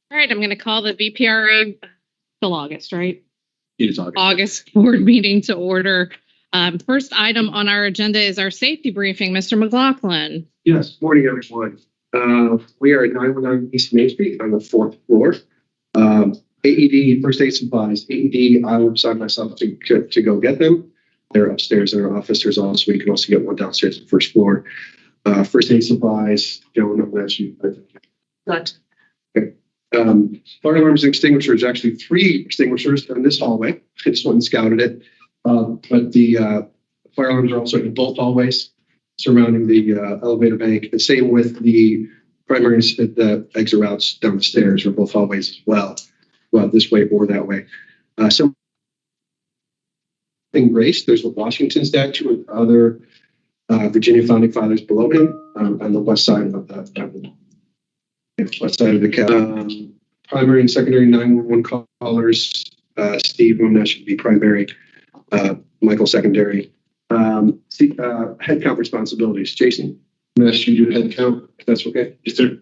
All right, I'm going to call the VPRA till August, right? It is August. August board meeting to order. First item on our agenda is our safety briefing. Mr. McLaughlin. Yes, morning, everyone. We are at 919 East Main Street on the 4th floor. AED, first aid supplies, AED, I will assign myself to go get them. They're upstairs in our office. There's also, you can also get one downstairs on the first floor. First aid supplies, Joan, I'm going to ask you. Good. Okay. Fire alarms and extinguishers, actually 3 extinguishers in this hallway. I just went and scouted it. But the fire alarms are also in both hallways surrounding the elevator bank. The same with the primary, the exit routes down the stairs or both hallways as well. Well, this way or that way. So in Grace, there's a Washington statue and other Virginia founding fathers below him on the west side of the west side of the primary and secondary 911 callers. Steve Moon, that should be primary. Michael secondary. Head count responsibilities. Jason, I'm going to ask you to do head count, if that's okay. Yes, sir.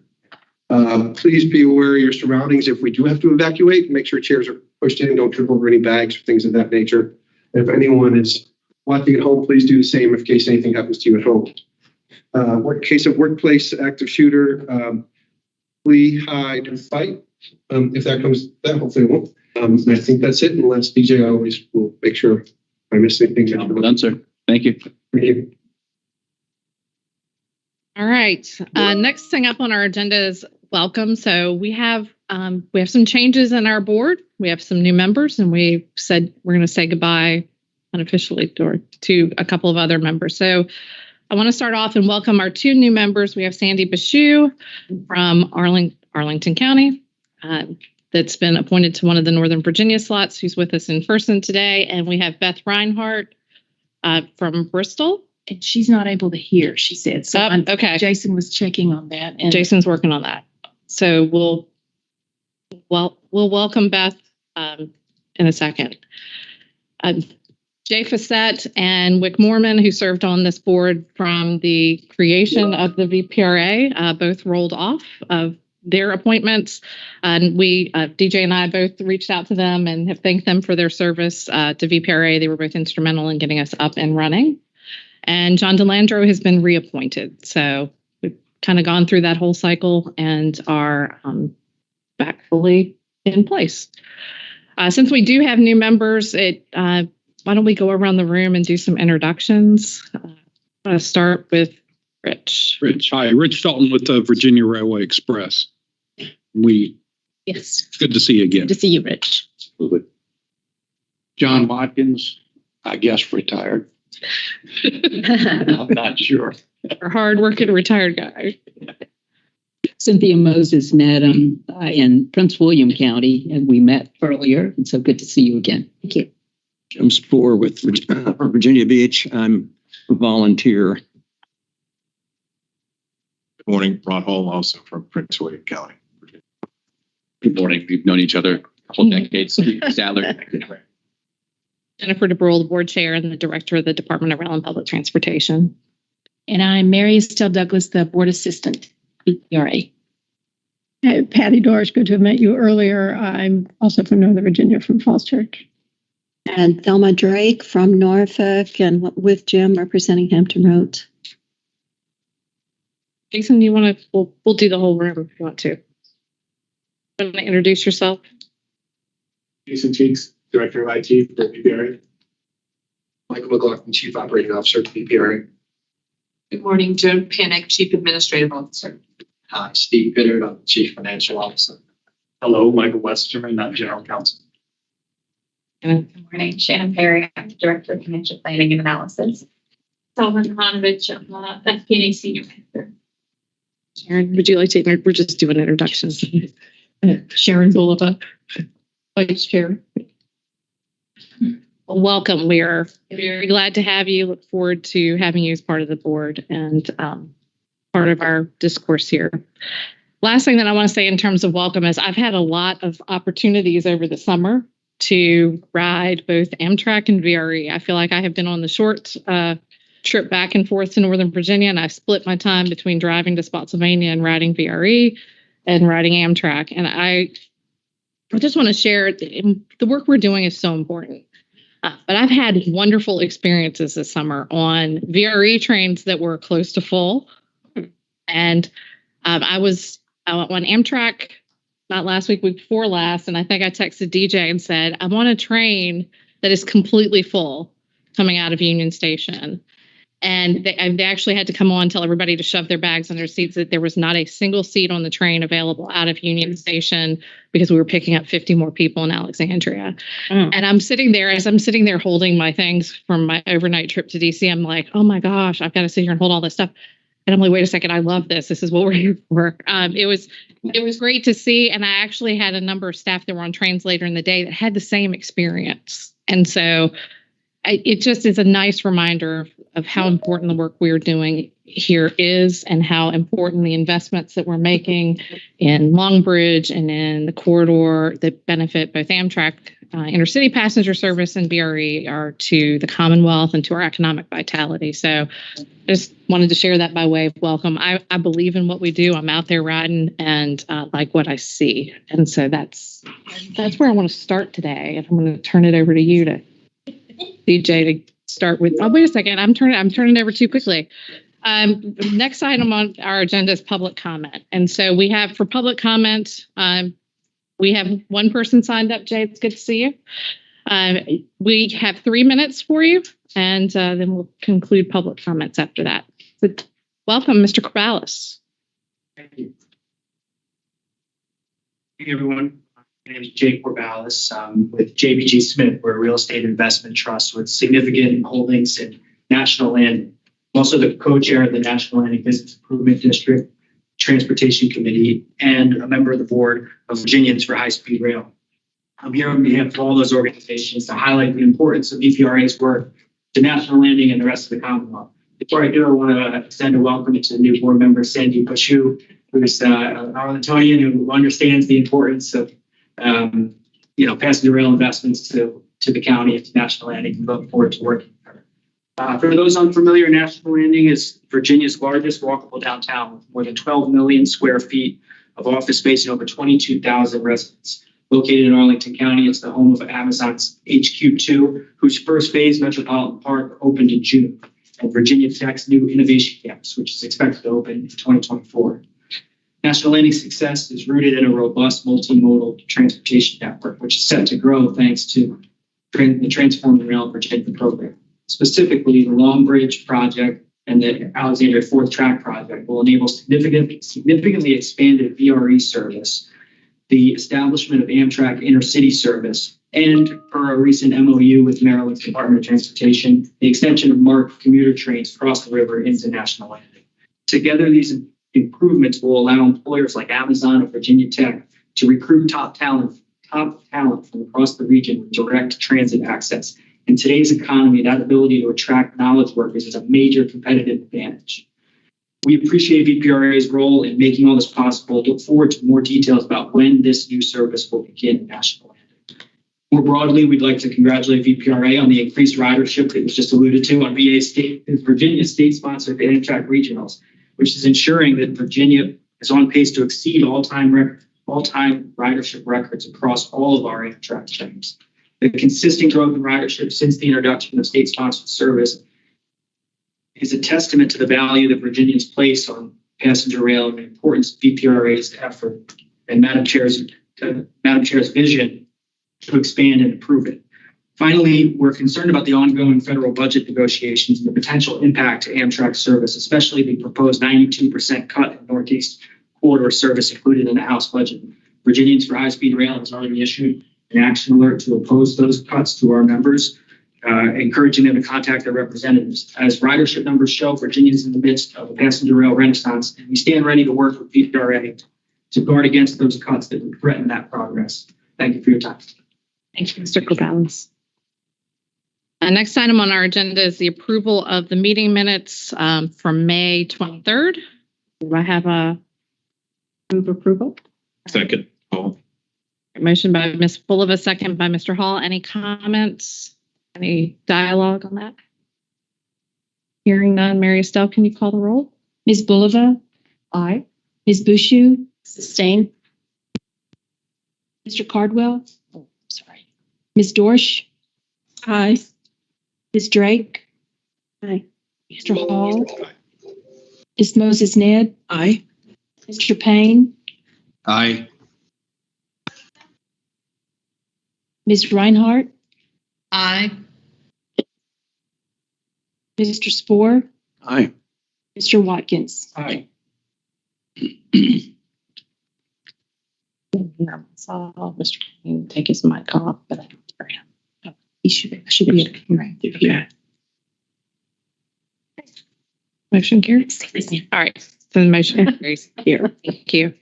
Please be aware of your surroundings. If we do have to evacuate, make sure chairs are pushed in. Don't trip over any bags or things of that nature. If anyone is watching at home, please do the same in case anything happens to you at home. Case of workplace active shooter, flee, hide, and fight. If that comes, that hopefully it won't. And I think that's it. Unless DJ always will make sure I miss anything. Done, sir. Thank you. Thank you. All right. Next thing up on our agenda is welcome. So we have some changes in our board. We have some new members, and we said we're going to say goodbye unofficially to a couple of other members. So I want to start off and welcome our 2 new members. We have Sandy Bashu from Arlington County. That's been appointed to one of the Northern Virginia slots, who's with us in person today. And we have Beth Reinhardt from Bristol. And she's not able to hear, she said. So okay. Jason was checking on that. And Jason's working on that. So we'll welcome Beth in a second. Jay Fassett and Wick Mormon, who served on this board from the creation of the VPRA, both rolled off of their appointments. And we, DJ and I both reached out to them and have thanked them for their service to VPRA. They were both instrumental in getting us up and running. And John DeLandro has been reappointed. So we've kind of gone through that whole cycle and are back fully in place. Since we do have new members, why don't we go around the room and do some introductions? I'm going to start with Rich. Hi, Rich Dalton with the Virginia Railway Express. yes, It's good to see you again. good to see you, Rich. John Watkins, I guess retired. I'm not sure. Our hard-working retired guy. Cynthia Moses met in Prince William County, and we met earlier. And so good to see you again. Thank you. Jim Spoor with Virginia Beach. I'm a volunteer. Good morning. Ron Hall, also from Prince William County. Good morning. We've known each other a couple decades. Sadler. Jennifer DeBrule, the board chair and the director of the Department of Rail and Public Transportation. And I'm Mary Estelle Douglas, the board assistant, VPRA. Hey, Patty Dorsch, good to have met you earlier. I'm also from Northern Virginia, from Falls Church. And Thelma Drake from Norfolk, and with Jim representing Hampton Roads. Jason, you want to? We'll do the whole room if you want to. Want to introduce yourself? Jason Cheeks, Director of IT for VPRA. Michael McLaughlin, Chief Operating Officer at VPRA. Good morning, Joan Panic, Chief Administrative Officer. Hi, Steve Bittard, I'm Chief Financial Officer. Hello, Michael Westerman, I'm General Counsel. Good morning, Shannon Perry, I'm Director of Financial Planning and Analysis. Selman Hanovich, I'm FP&A Senior Manager. Sharon, would you like to? We're just doing introductions. Sharon Bulova, Vice Chair. Well, welcome. We are very glad to have you. Look forward to having you as part of the board and part of our discourse here. Last thing that I want to say in terms of welcome is I've had a lot of opportunities over the summer to ride both Amtrak and VRE. I feel like I have been on the short trip back and forth to Northern Virginia, and I've split my time between driving to Spotsylvania and riding VRE. and riding Amtrak. And I just want to share the work we're doing is so important. But I've had wonderful experiences this summer on VRE trains that were close to full. And I was on Amtrak, not last week, week before last. And I think I texted DJ and said, I want a train that is completely full coming out of Union Station. And they actually had to come on, tell everybody to shove their bags in their seats, that there was not a single seat on the train available out of Union Station because we were picking up 50 more people in Alexandria. And I'm sitting there holding my things from my overnight trip to DC. I'm like, oh my gosh, I've got to sit here and hold all this stuff. And I'm like, wait a second, I love this. This is what we're here for. It was great to see. And I actually had a number of staff that were on trains later in the day that had the same experience. And so it just is a nice reminder of how important the work we're doing here is and how important the investments that we're making in Long Bridge and in the corridor that benefit both Amtrak, intercity passenger service, and VRE are to the Commonwealth and to our economic vitality. So I just wanted to share that by way of welcome. I believe in what we do. I'm out there riding and like what I see. And so that's where I want to start today. And I'm going to turn it over to you to DJ to start with. Oh, wait a second. I'm turning over too quickly. Next item on our agenda is public comment. And so we have for public comment, we have one person signed up. Jay, it's good to see you. We have 3 minutes for you, and then we'll conclude public comments after that. So welcome, Mr. Corvallis. Thank you. Hey, everyone. My name is Jay Corvallis. With JBG Smith. We're a real estate investment trust with significant holdings in national land. I'm also the co-chair of the National Landing Business Improvement District Transportation Committee and a member of the board of Virginians for High-Speed Rail. I'm here on behalf of all those organizations to highlight the importance of VPRA's work to National Landing and the rest of the Commonwealth. Before I do, I want to extend a welcome to the new board member, Sandy Pashu, who's an Arlingtonian who understands the importance of passenger rail investments to the county and to National Landing. We look forward to working with her. For those unfamiliar, National Landing is Virginia's largest walkable downtown with more than 12 million square feet of office space and over 22,000 residents. Located in Arlington County, it's the home of Amazon's HQ2, whose first phase, Metropolitan Park, opened in June, and Virginia Tech's new innovation campus, which is expected to open in 2024. National Landing's success is rooted in a robust multimodal transportation network, which is set to grow thanks to the Transforming Rail Virginia program. Specifically, the Long Bridge project and the Alexandria Fourth Track project will enable significantly expanded VRE service, the establishment of Amtrak intercity service, and per a recent MOU with Maryland's Department of Transportation, the extension of MARC commuter trains across the river into National Landing. Together, these improvements will allow employers like Amazon or Virginia Tech to recruit top talent from across the region with direct transit access. In today's economy, that ability to attract knowledge workers is a major competitive advantage. We appreciate VPRA's role in making all this possible. Look forward to more details about when this new service will begin in National Landing. More broadly, we'd like to congratulate VPRA on the increased ridership that was just alluded to on Virginia's state-sponsored Amtrak regionals, which is ensuring that Virginia is on pace to exceed all-time ridership records across all of our Amtrak trains. The consistent growth in ridership since the introduction of state-sponsored service is a testament to the value that Virginians place on passenger rail and the importance of VPRA's effort and Madam Chair's vision to expand and improve it. Finally, we're concerned about the ongoing federal budget negotiations and the potential impact to Amtrak service, especially the proposed 92% cut in Northeast corridor service included in the House budget. Virginians for High-Speed Rail has already issued an action alert to oppose those cuts to our members, encouraging them to contact their representatives. As ridership numbers show, Virginia is in the midst of a passenger rail renaissance, and we stand ready to work with VPRA to guard against those cuts that would threaten that progress. Thank you for your time. Thank you, Mr. Corvallis. Next item on our agenda is the approval of the meeting minutes from May 23rd. Do I have a move approval? Second. Hall. Motion by Ms. Bulova, second by Mr. Hall. Any comments? Any dialogue on that? Hearing none. Mary Estelle, can you call the roll? Ms. Bulova? Aye. Ms. Bushu? Sustain. Mr. Cardwell? Oh, sorry. Ms. Dorsch? Aye. Ms. Drake? Aye. Mr. Hall? Ms. Moses Ned? Aye. Mr. Payne? Aye. Ms. Reinhardt? Aye. Mr. Spore? Aye. Mr. Watkins? Aye. Saw Mr. King take his mic off, but I don't hear him. Oh, he should be able to hear him. Yeah. Motion carries. All right, so the motion carries here. Thank you.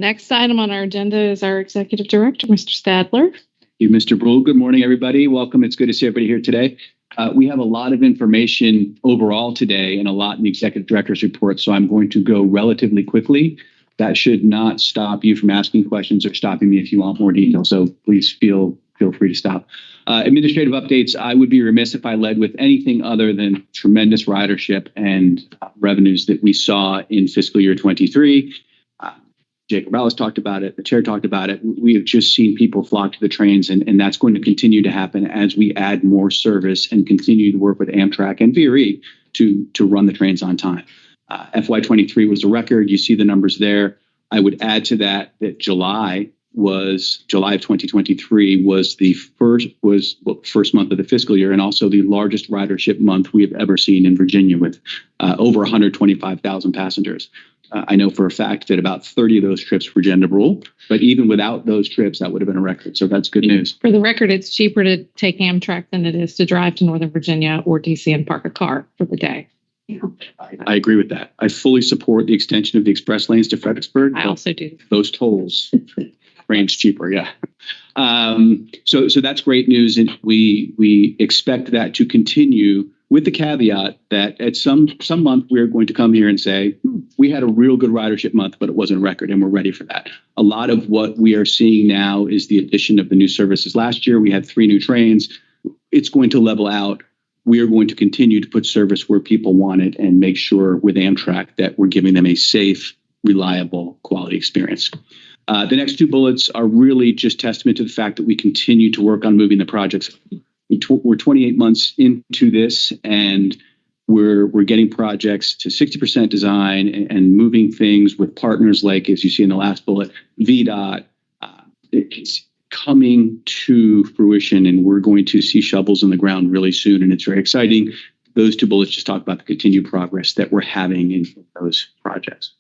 Next item on our agenda is our Executive Director, Mr. Stadler. Thank you, Mr. Brule. Good morning, everybody. Welcome. It's good to see everybody here today. We have a lot of information overall today and a lot in the Executive Director's report, so I'm going to go relatively quickly. That should not stop you from asking questions or stopping me if you want more detail, so please feel free to stop. Administrative updates, I would be remiss if I led with anything other than tremendous ridership and revenues that we saw in fiscal year 23. Jake Morales talked about it. The chair talked about it. We have just seen people flock to the trains, and that's going to continue to happen as we add more service and continue to work with Amtrak and VPRA to run the trains on time. FY23 was a record. You see the numbers there. I would add to that July of 2023 was the first month of the fiscal year, and also the largest ridership month we have ever seen in Virginia, with over 125,000 passengers. I know for a fact that about 30 of those trips were gender rule, but even without those trips, that would have been a record. So that's good news. For the record, it's cheaper to take Amtrak than it is to drive to Northern Virginia or DC and park a car for the day. I agree with that. I fully support the extension of the express lanes to Fredericksburg. I also do. Those tolls range cheaper, yeah. So that's great news, and we expect that to continue, with the caveat that at some month we're going to come here and say, we had a real good ridership month, but it wasn't a record, and we're ready for that. A lot of what we are seeing now is the addition of the new services. Last year, we had 3 new trains. It's going to level out. We are going to continue to put service where people want it and make sure with Amtrak that we're giving them a safe, reliable, quality experience. The next 2 bullets are really just testament to the fact that we continue to work on moving the projects. We're 28 months into this, and we're getting projects to 60% design and moving things with partners like, as you see in the last bullet, VDOT. It's coming to fruition, and we're going to see shovels in the ground really soon, and it's very exciting. Those 2 bullets just talk about the continued progress that we're having in those projects.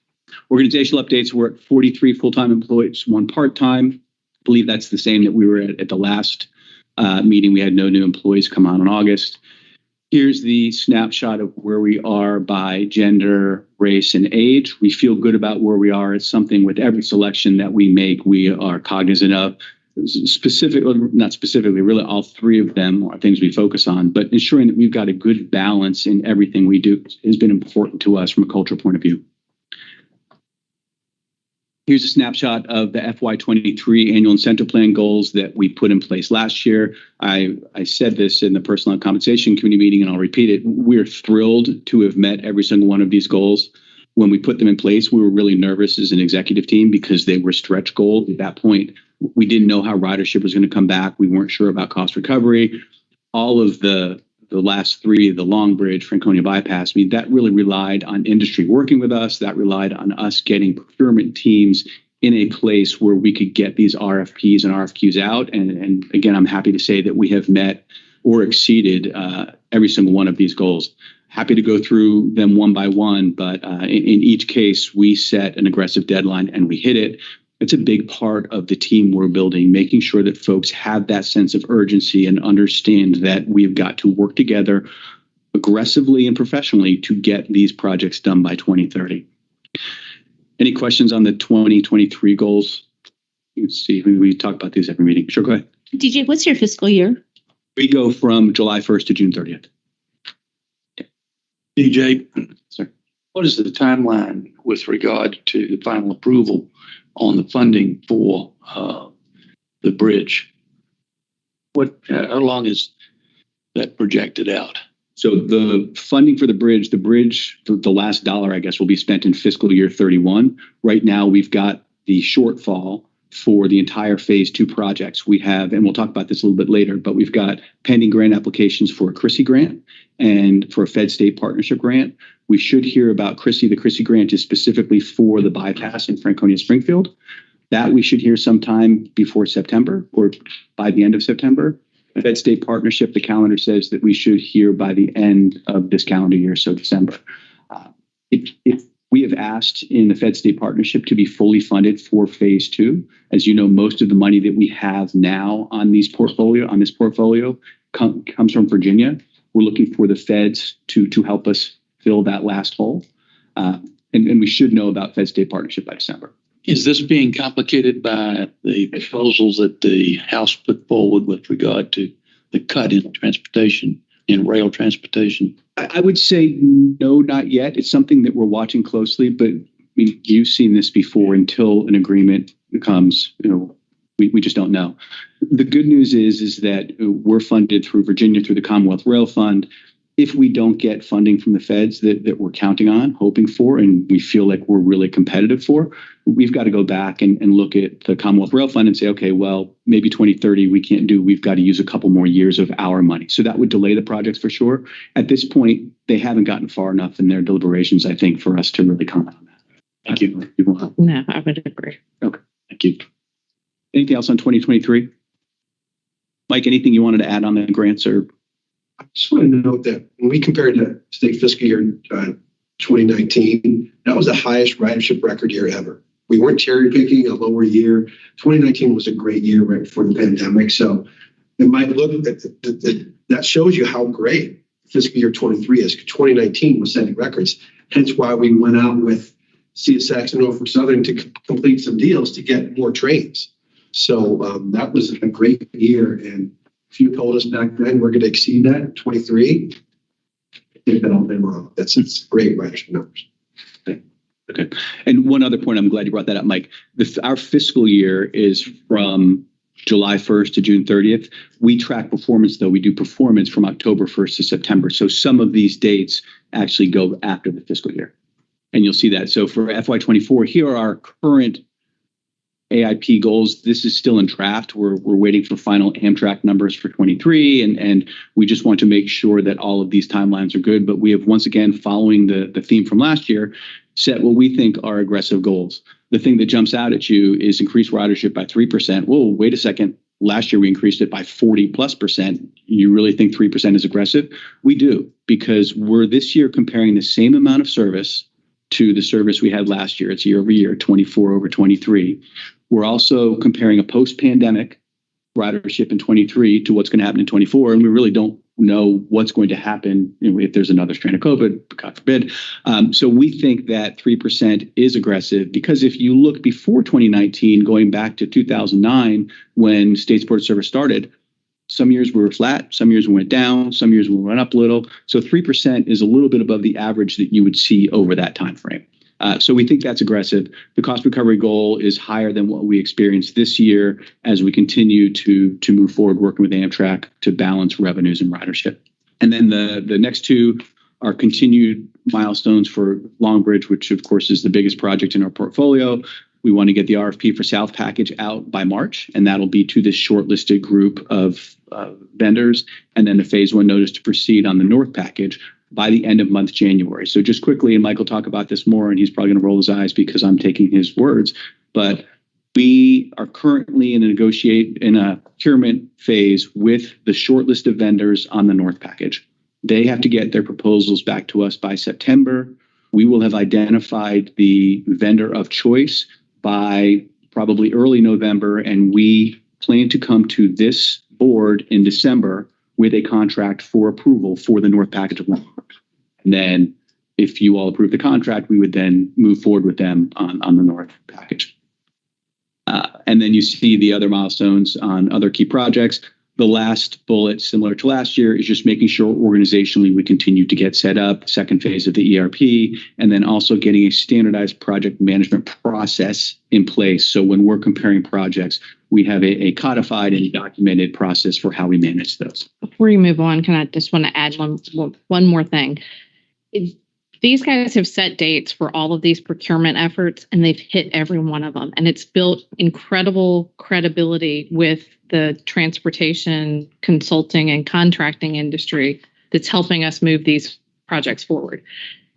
Organizational updates, we're at 43 full-time employees, 1 part-time. I believe that's the same that we were at the last meeting. We had no new employees come on in August. Here's the snapshot of where we are by gender, race, and age. We feel good about where we are. It's something with every selection that we make, we are cognizant of. Not specifically, really all 3 of them are things we focus on, but ensuring that we've got a good balance in everything we do has been important to us from a cultural point of view. Here's a snapshot of the FY23 annual incentive plan goals that we put in place last year. I said this in the Personnel and Compensation Committee meeting, and I'll repeat it. We're thrilled to have met every single one of these goals. When we put them in place, we were really nervous as an executive team because they were stretch goals. At that point, we didn't know how ridership was going to come back. We weren't sure about cost recovery. All of the last 3, the Long Bridge, Franconia Bypass, I mean, that really relied on industry working with us. That relied on us getting procurement teams in a place where we could get these RFPs and RFQs out. And again, I'm happy to say that we have met or exceeded every single one of these goals. Happy to go through them one by one, but in each case, we set an aggressive deadline and we hit it. It's a big part of the team we're building, making sure that folks have that sense of urgency and understand that we've got to work together aggressively and professionally to get these projects done by 2030. Any questions on the 2023 goals? You can see, we talk about these every meeting. Sure, go ahead. DJ, what's your fiscal year? We go from July 1st to June 30th. DJ, Sir. What is the timeline with regard to the final approval on the funding for the bridge? How long is that projected out? So the funding for the bridge, the last dollar, I guess, will be spent in fiscal year 31. Right now, we've got the shortfall for the entire phase 2 projects. We have, and we'll talk about this a little bit later, but we've got pending grant applications for a CRISI grant and for a Fed State Partnership grant. We should hear about CRISI. The CRISI grant is specifically for the bypass in Franconia Springfield. That we should hear sometime before September or by the end of September. Fed State Partnership, the calendar says that we should hear by the end of this calendar year, so December. If we have asked in the Fed State Partnership to be fully funded for phase 2. As you know, most of the money that we have now on this portfolio comes from Virginia. We're looking for the feds to help us fill that last hole. And we should know about Fed State Partnership by December. Is this being complicated by the proposals that the House put forward with regard to the cut in transportation, in rail transportation? I would say no, not yet. It's something that we're watching closely, but I mean, you've seen this before. Until an agreement comes, we just don't know. The good news is that we're funded through Virginia, through the Commonwealth Rail Fund. If we don't get funding from the feds that we're counting on, hoping for, and we feel like we're really competitive for, we've got to go back and look at the Commonwealth Rail Fund and say, okay, well, maybe 2030 we can't do. We've got to use a couple more years of our money. So that would delay the projects for sure. At this point, they haven't gotten far enough in their deliberations, I think, for us to really comment on that. Thank you. No, I would agree. Okay, thank you. Anything else on 2023? Mike, anything you wanted to add on the grants or? I just want to note that when we compared to state fiscal year 2019, that was the highest ridership record year ever. We weren't cherry picking a lower year. 2019 was a great year right before the pandemic. So it might look that shows you how great fiscal year 23 is. 2019 was setting records. Hence why we went out with CSX and Norfolk Southern to complete some deals to get more trains. So that was a great year. And if you told us back then we're going to exceed that in 23, I think that all day long. It's great ridership numbers. Okay. And one other point, I'm glad you brought that up, Mike. Our fiscal year is from July 1st to June 30th. We track performance, though. We do performance from October 1st to September. So some of these dates actually go after the fiscal year. And you'll see that. So for FY24, here are our current AIP goals. This is still in draft. We're waiting for final Amtrak numbers for 23, and we just want to make sure that all of these timelines are good. But we have, once again, following the theme from last year, set what we think are aggressive goals. The thing that jumps out at you is increase ridership by 3%. Whoa, wait a second. Last year we increased it by 40+%. You really think 3% is aggressive? We do, because we're this year comparing the same amount of service to the service we had last year. It's year over year, 24 over 23. We're also comparing a post-pandemic ridership in 23 to what's going to happen in 24, and we really don't know what's going to happen if there's another strain of COVID, God forbid. So we think that 3% is aggressive, because if you look before 2019, going back to 2009, when State Board of Service started, some years we were flat, some years we went down, some years we went up a little. So 3% is a little bit above the average that you would see over that time frame. So we think that's aggressive. The cost recovery goal is higher than what we experienced this year as we continue to move forward working with Amtrak to balance revenues and ridership. And then the next two are continued milestones for Long Bridge, which of course is the biggest project in our portfolio. We want to get the RFP for South Package out by March, and that'll be to this shortlisted group of vendors. And then the phase 1 notice to proceed on the North Package by the end of month January. So just quickly, and Mike will talk about this more, and he's probably going to roll his eyes because I'm taking his words, but we are currently in a procurement phase with the short list of vendors on the North Package. They have to get their proposals back to us by September. We will have identified the vendor of choice by probably early November, and we plan to come to this board in December with a contract for approval for the North Package of Long Bridge. And then if you all approve the contract, we would then move forward with them on the North Package. And then you see the other milestones on other key projects. The last bullet, similar to last year, is just making sure organizationally we continue to get set up, second phase of the ERP, and then also getting a standardized project management process in place. So when we're comparing projects, we have a codified and documented process for how we manage those. before you move on, can I just want to add one more thing? These guys have set dates for all of these procurement efforts, and they've hit every one of them. And it's built incredible credibility with the transportation, consulting, and contracting industry that's helping us move these projects forward.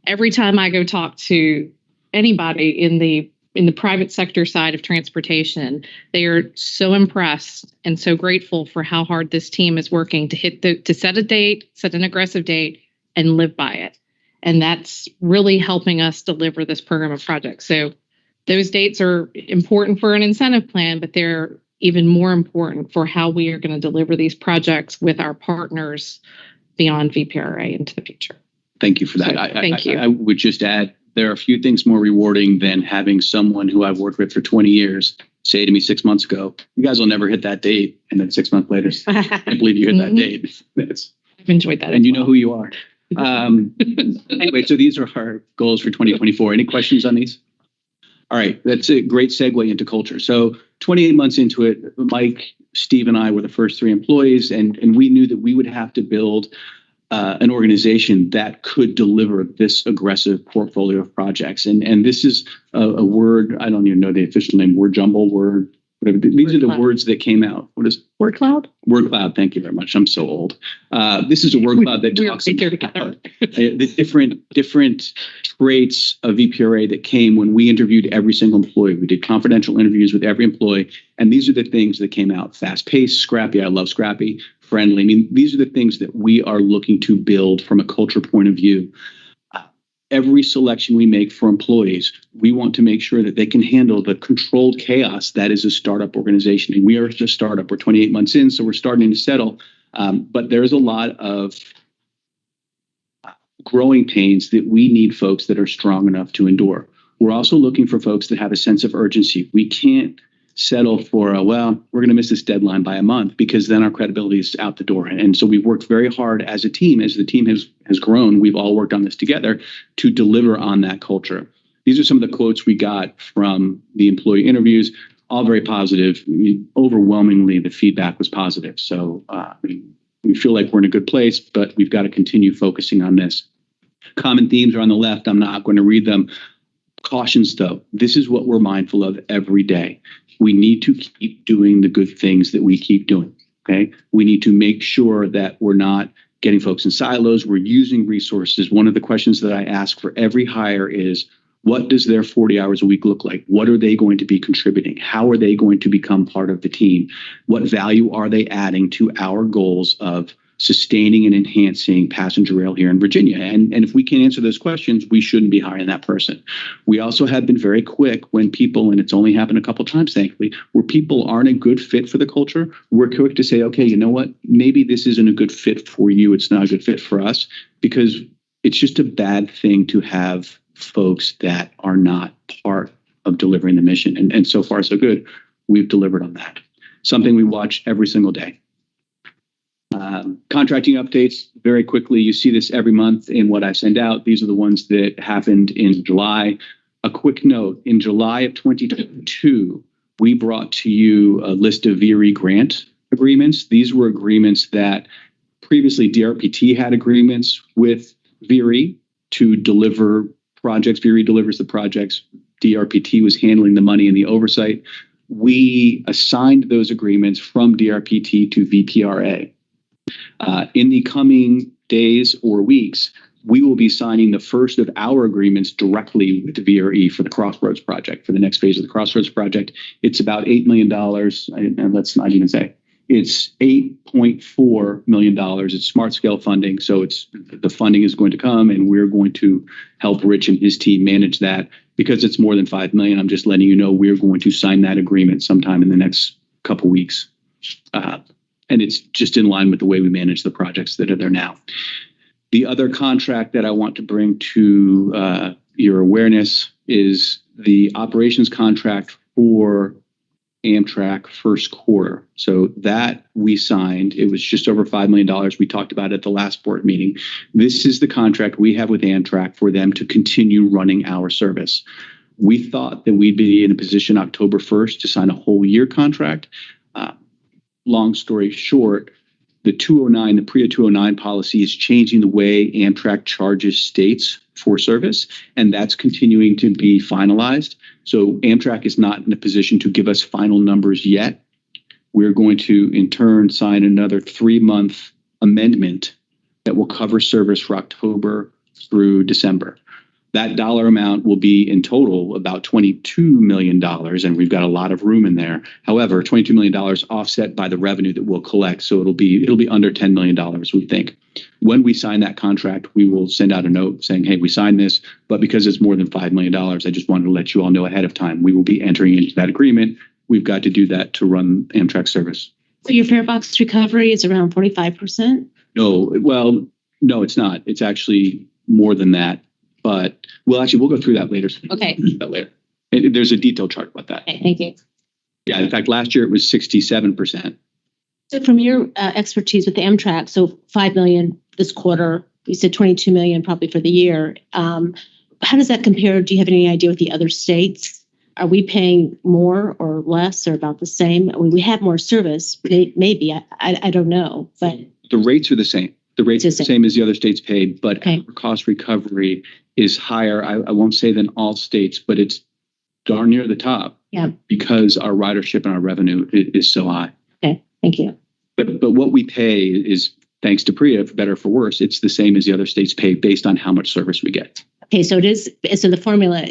Every time I go talk to anybody in the private sector side of transportation, they are so impressed and so grateful for how hard this team is working to set a date, set an aggressive date, and live by it. And that's really helping us deliver this program of projects. So those dates are important for an incentive plan, but they're even more important for how we are going to deliver these projects with our partners beyond VPRA into the future. Thank you for that. So, thank you. I would just add, there are a few things more rewarding than having someone who I've worked with for 20 years say to me 6 months ago, you guys will never hit that date. And then 6 months later, I can't believe you hit that date. I've enjoyed that. And you know who you are. Anyway, so these are our goals for 2024. Any questions on these? All right, that's a great segue into culture. So 28 months into it, Mike, Steve, and I were the first 3 employees, and we knew that we would have to build an organization that could deliver this aggressive portfolio of projects. And this is a word, I don't even know the official name, word jumble, word, whatever. These are the words that came out. What is word cloud? Word cloud. Thank you very much. I'm so old. This is a word cloud that talks about the different traits of VPRA that came when we interviewed every single employee. We did confidential interviews with every employee. And these are the things that came out: fast paced, scrappy. I love scrappy. Friendly. I mean, these are the things that we are looking to build from a culture point of view. Every selection we make for employees, we want to make sure that they can handle the controlled chaos that is a startup organization. And we are just a startup. We're 28 months in, so we're starting to settle. But there's a lot of growing pains that we need folks that are strong enough to endure. We're also looking for folks that have a sense of urgency. We can't settle for, we're going to miss this deadline by a month, because then our credibility is out the door. And so we've worked very hard as a team. As the team has grown, we've all worked on this together to deliver on that culture. These are some of the quotes we got from the employee interviews, all very positive. Overwhelmingly, the feedback was positive. So we feel like we're in a good place, but we've got to continue focusing on this. Common themes are on the left. I'm not going to read them. Cautions, though. This is what we're mindful of every day. We need to keep doing the good things that we keep doing. Okay. We need to make sure that we're not getting folks in silos. We're using resources. One of the questions that I ask for every hire is, what does their 40 hours a week look like? What are they going to be contributing? How are they going to become part of the team? What value are they adding to our goals of sustaining and enhancing passenger rail here in Virginia? And if we can't answer those questions, we shouldn't be hiring that person. We also have been very quick when people, and it's only happened a couple of times, thankfully, where people aren't a good fit for the culture, we're quick to say, okay, you know what? Maybe this isn't a good fit for you. It's not a good fit for us, because it's just a bad thing to have folks that are not part of delivering the mission. And so far, so good. We've delivered on that. Something we watch every single day. Contracting updates very quickly. You see this every month in what I send out. These are the ones that happened in July. A quick note: in July of 2022, we brought to you a list of VPRA grant agreements. These were agreements that previously DRPT had agreements with VPRA to deliver projects. VPRA delivers the projects. DRPT was handling the money and the oversight. We assigned those agreements from DRPT to VPRA. In the coming days or weeks, we will be signing the first of our agreements directly with the VRE for the Crossroads project, for the next phase of the Crossroads project. It's about $8 million, and let's not even say. It's $8.4 million. It's smart scale funding, so the funding is going to come, and we're going to help Rich and his team manage that. Because it's more than $5 million, I'm just letting you know we're going to sign that agreement sometime in the next couple weeks. And it's just in line with the way we manage the projects that are there now. The other contract that I want to bring to your awareness is the operations contract for Amtrak first quarter. So that we signed, it was just over $5 million. We talked about it at the last board meeting. This is the contract we have with Amtrak for them to continue running our service. We thought that we'd be in a position October 1st to sign a whole year contract. Long story short, The 209, the PREA 209 policy is changing the way Amtrak charges states for service, and that's continuing to be finalized. So Amtrak is not in a position to give us final numbers yet. We're going to, in turn, sign another 3-month amendment that will cover service for October through December. That dollar amount will be in total about $22 million, and we've got a lot of room in there. However, $22 million offset by the revenue that we'll collect, so it'll be under $10 million, we think. When we sign that contract, we will send out a note saying, hey, we signed this, but because it's more than $5 million, I just wanted to let you all know ahead of time. We will be entering into that agreement. We've got to do that to run Amtrak service. So your fare box recovery is around 45%? No, it's not. It's actually more than that. But we'll go through that later. Okay. There's a detailed chart about that. Okay, thank you. Yeah, in fact, last year it was 67%. So from your expertise with the Amtrak, so $5 million this quarter, you said $22 million probably for the year. How does that compare? Do you have any idea with the other states? Are we paying more or less or about the same? I mean, we have more service, maybe. I don't know, but the rates are the same. The rates are the same as the other states paid, but our cost recovery is higher. I won't say than all states, but it's darn near the top. Yeah. Because our ridership and our revenue is so high. Okay, thank you. But what we pay is, thanks to PREA, for better or for worse, it's the same as the other states pay based on how much service we get. Okay, so the formula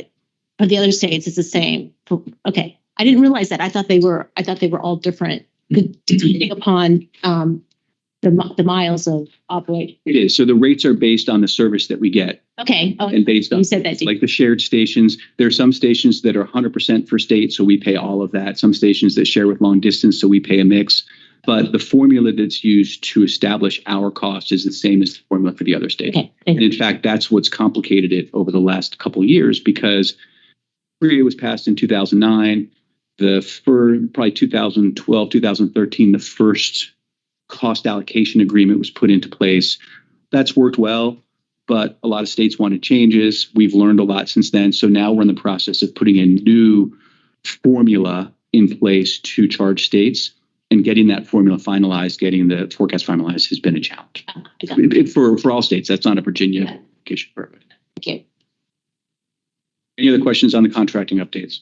for the other states is the same. Okay, I didn't realize that. I thought they were all different depending upon the miles of operation. It is. So the rates are based on the service that we get. Okay. Oh, and based on, you said that, like the shared stations, there are some stations that are 100% for state, so we pay all of that. Some stations that share with long distance, so we pay a mix. But the formula that's used to establish our cost is the same as the formula for the other states. Okay. And in fact, that's what's complicated it over the last couple of years, because PREA was passed in 2009. Probably 2012, 2013, the first cost allocation agreement was put into place. That's worked well, but a lot of states wanted changes. We've learned a lot since then. So now we're in the process of putting a new formula in place to charge states, and getting that formula finalized, getting the forecast finalized has been a challenge. For all states. That's not a Virginia application. Perfect. Thank you. Any other questions on the contracting updates?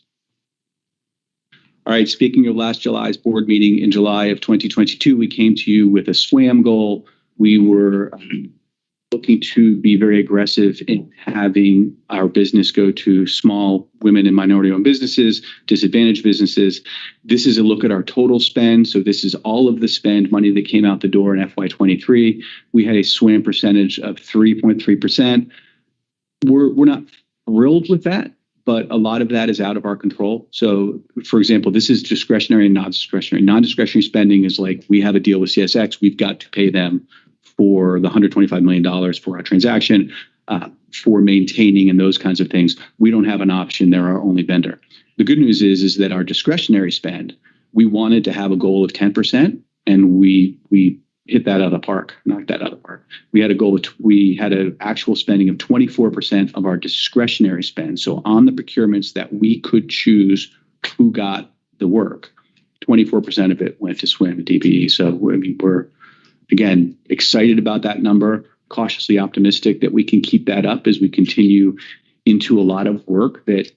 All right, speaking of last July's board meeting in July of 2022, we came to you with a SWAM goal. We were looking to be very aggressive in having our business go to small women and minority-owned businesses, disadvantaged businesses. This is a look at our total spend. So this is all of the spend money that came out the door in FY23. We had a SWAM percentage of 3.3%. We're not thrilled with that, but a lot of that is out of our control. So, for example, this is discretionary and non-discretionary. Non-discretionary spending is like, we have a deal with CSX. We've got to pay them for the $125 million for our transaction, for maintaining and those kinds of things. We don't have an option. They're our only vendor. The good news is that our discretionary spend, we wanted to have a goal of 10%, and we hit that out of the park, knocked that out of the park. We had a goal we had an actual spending of 24% of our discretionary spend. So on the procurements that we could choose who got the work, 24% of it went to SWIM and DPE. So I mean, we're, again, excited about that number, cautiously optimistic that we can keep that up as we continue into a lot of work that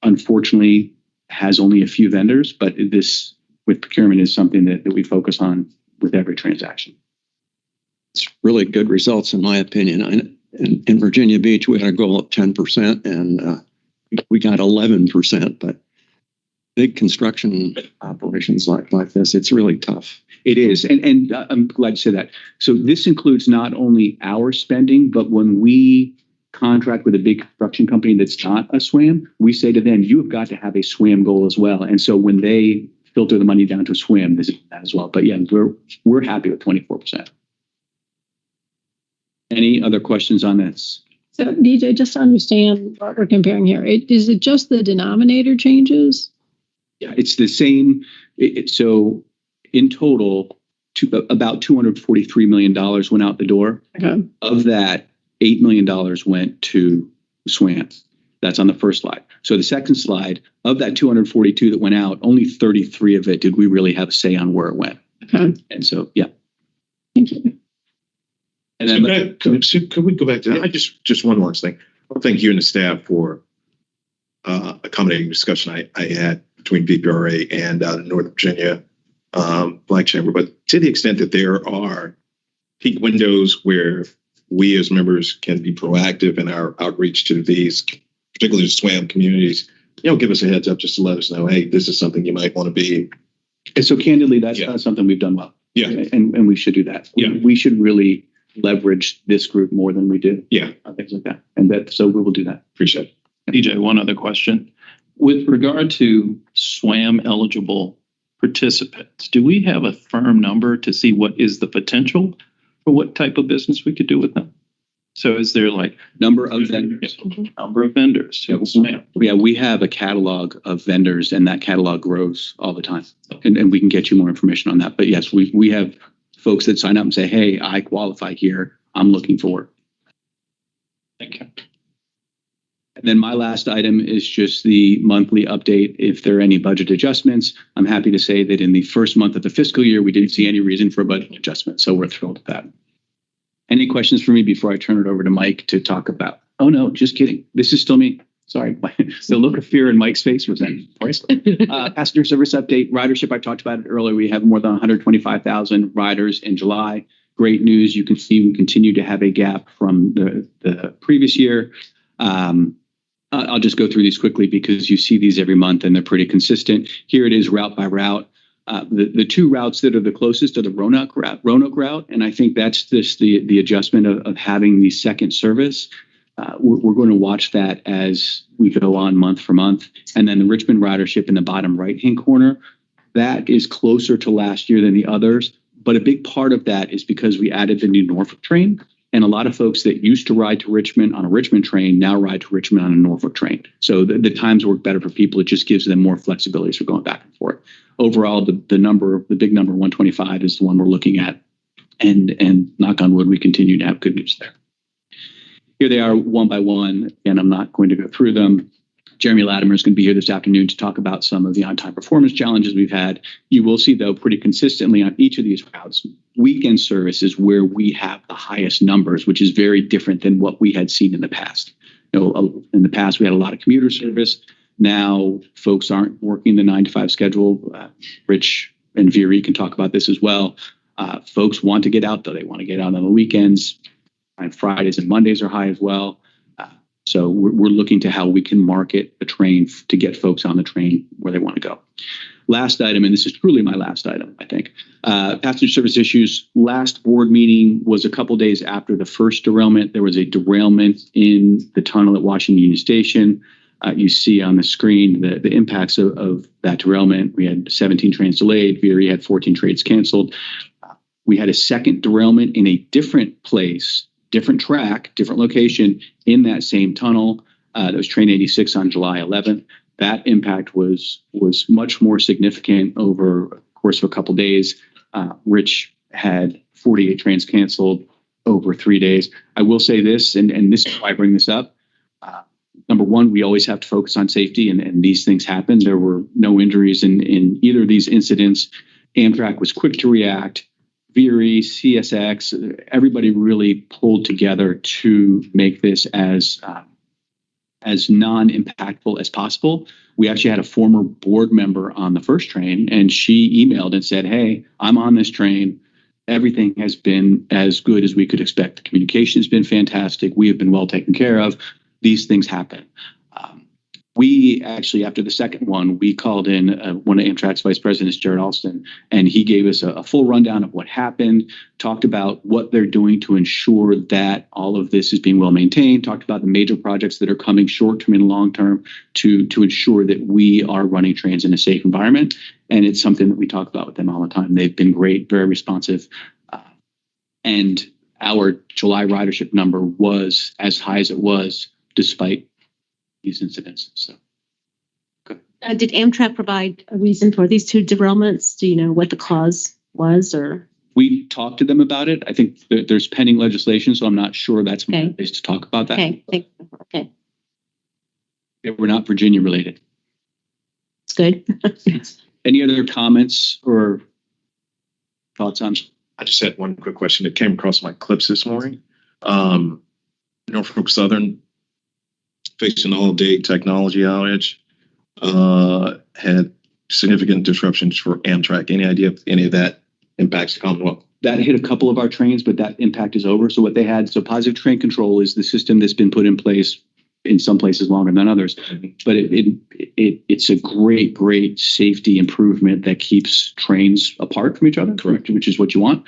unfortunately has only a few vendors, but this with procurement is something that we focus on with every transaction. It's really good results, in my opinion. In Virginia Beach, we had a goal of 10%, and we got 11%. But big construction operations like this, it's really tough. It is, and I'm glad to say that. So this includes not only our spending, but when we contract with a big construction company that's not a SWAM, we say to them, you have got to have a SWAM goal as well. And so when they filter the money down to a SWAM, this is that as well. But yeah, we're happy with 24%. Any other questions on this? So DJ, just to understand what we're comparing here, is it just the denominator changes? Yeah, it's the same. So in total, about $243 million went out the door. Okay. Of that, $8 million went to SWAM. That's on the first slide. So the second slide, of that 242 that went out, only 33 of it did we really have a say on where it went. Okay. And so, yeah. Thank you. And then Could we go back to that? I just one last thing. Well, thank you and the staff for accommodating discussion I had between VPRA and North Virginia Black Chamber. But to the extent that there are peak windows where we as members can be proactive in our outreach to these, particularly SWAM communities, give us a heads up just to let us know, hey, this is something you might want to be. And so candidly, that's not something we've done well. Yeah. And we should do that. Yeah. We should really leverage this group more than we do. Yeah. Things like that. So we will do that. Appreciate it. DJ, one other question. With regard to SWAM eligible participants, do we have a firm number to see what is the potential for what type of business we could do with them? So is there like number of vendors? Number of vendors. Yeah, we have a catalog of vendors and that catalog grows all the time. And we can get you more information on that. But yes, we have folks that sign up and say, hey, I qualify here. I'm looking for work. Thank you. And then my last item is just the monthly update. If there are any budget adjustments, I'm happy to say that in the first month of the fiscal year, we didn't see any reason for a budget adjustment. So we're thrilled with that. Any questions for me before I turn it over to Mike to talk about? Oh, no, just kidding. This is still me. Sorry. The look of fear in Mike's face was priceless. Passenger service update, ridership. I talked about it earlier. We have more than 125,000 riders in July. Great news. You can see we continue to have a gap from the previous year. I'll just go through these quickly because you see these every month and they're pretty consistent. Here it is route by route. The two routes that are the closest are the Roanoke route. And I think that's just the adjustment of having the second service. We're going to watch that as we go on month for month. And then the Richmond ridership in the bottom right-hand corner, that is closer to last year than the others. But a big part of that is because we added the new Norfolk train. And a lot of folks that used to ride to Richmond on a Richmond train now ride to Richmond on a Norfolk train. So the times work better for people. It just gives them more flexibility for going back and forth. Overall, the big number 125 is the one we're looking at. And knock on wood, we continue to have good news there. Here they are one by one, and I'm not going to go through them. Jeremy Latimer is going to be here this afternoon to talk about some of the on-time performance challenges we've had. You will see, though, pretty consistently on each of these routes, weekend service is where we have the highest numbers, which is very different than what we had seen in the past. In the past, we had a lot of commuter service. Now, folks aren't working the 9-to-5 schedule. Rich and VPRA can talk about this as well. Folks want to get out, though. They want to get out on the weekends. And Fridays and Mondays are high as well. So we're looking to how we can market the train to get folks on the train where they want to go. Last item, and this is truly my last item, I think. Passenger service issues. Last board meeting was a couple days after the first derailment. There was a derailment in the tunnel at Washington Union Station. You see on the screen the impacts of that derailment. We had 17 trains delayed. VPRA had 14 trains canceled. We had a second derailment in a different place, different track, different location in that same tunnel. That was train 86 on July 11th. That impact was much more significant over the course of a couple days. Rich had 48 trains canceled over 3 days. I will say this, and this is why I bring this up. Number one, we always have to focus on safety, and these things happen. There were no injuries in either of these incidents. Amtrak was quick to react. VPRA, CSX, everybody really pulled together to make this as non-impactful as possible. We actually had a former board member on the first train, and she emailed and said, hey, I'm on this train. Everything has been as good as we could expect. The communication has been fantastic. We have been well taken care of. These things happen. We actually, after the second one, we called in one of Amtrak's vice presidents, Jared Alston, and he gave us a full rundown of what happened, talked about what they're doing to ensure that all of this is being well maintained, talked about the major projects that are coming short-term and long-term to ensure that we are running trains in a safe environment. And it's something that we talk about with them all the time. They've been great, very responsive. And our July ridership number was as high as it was despite these incidents. So, did Amtrak provide a reason for these two derailments? Do you know what the cause was, or? We talked to them about it. I think there's pending legislation, so I'm not sure that's my place to talk about that. Okay, thank you. Okay. We're not Virginia related. It's good. Any other comments or thoughts on? I just had one quick question. It came across my clips this morning. Norfolk Southern facing all-day technology outage, had significant disruptions for Amtrak. Any idea if any of that impacts the Commonwealth? That hit a couple of our trains, but that impact is over. So what they had, so positive train control is the system that's been put in place in some places longer than others. But it's a great safety improvement that keeps trains apart from each other, correct? Which is what you want.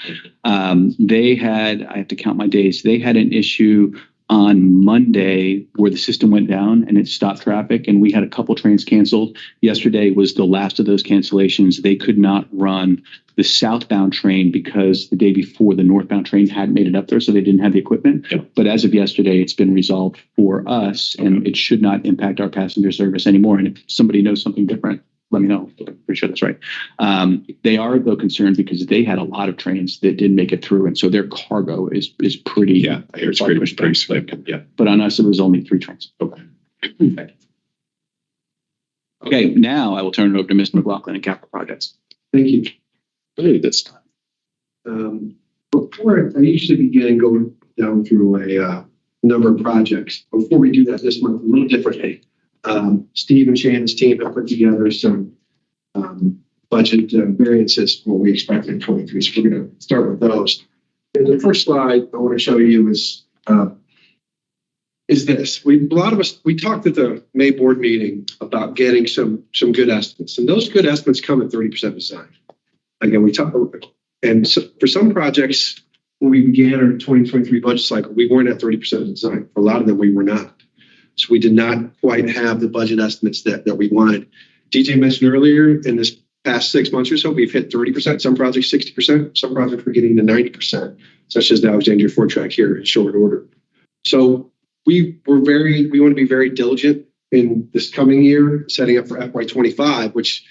They had, I have to count my days, they had an issue on Monday where the system went down and it stopped traffic, and we had a couple trains canceled. Yesterday was the last of those cancellations. They could not run the southbound train because the day before the northbound train hadn't made it up there, so they didn't have the equipment. Yep. But as of yesterday, it's been resolved for us, and it should not impact our passenger service anymore. And if somebody knows something different, let me know. I'm pretty sure that's right. They are, though, concerned because they had a lot of trains that didn't make it through, and so their cargo is pretty. Yeah, I hear it's pretty significant. Yeah, but on us, it was only 3 trains. Okay. Okay, now I will turn it over to Mr. McLaughlin and Capital Projects. Thank you. Really, this time. Before I usually begin and go down through a number of projects. Before we do that this month, a little differently. Steve and Shannon's team have put together some budget variances for what we expect in 23. So we're going to start with those. And the first slide I want to show you is this. A lot of us, we talked at the May board meeting about getting some good estimates. And those good estimates come at 30% design. Again, we talk, and so for some projects, when we began our 2023 budget cycle, we weren't at 30% of design. For a lot of them, we were not. So we did not quite have the budget estimates that we wanted. DJ mentioned earlier, in this past 6 months or so, we've hit 30%, some projects 60%, some projects we're getting to 90%, such as the Alexandria 4-track here in short order. So we want to be very diligent in this coming year, setting up for FY25, which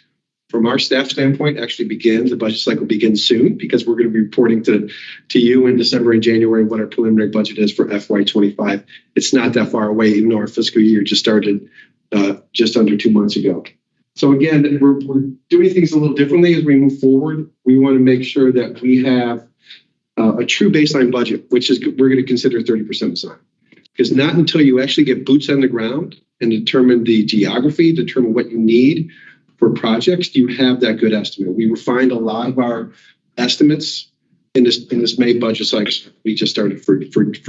from our staff standpoint actually the budget cycle begins soon, because we're going to be reporting to you in December and January what our preliminary budget is for FY25. It's not that far away, even though our fiscal year just started just under 2 months ago. So again, we're doing things a little differently as we move forward. We want to make sure that we have a true baseline budget, which is we're going to consider 30% design. Because not until you actually get boots on the ground and determine the geography, determine what you need for projects, do you have that good estimate. We refined a lot of our estimates in this May budget cycle we just started for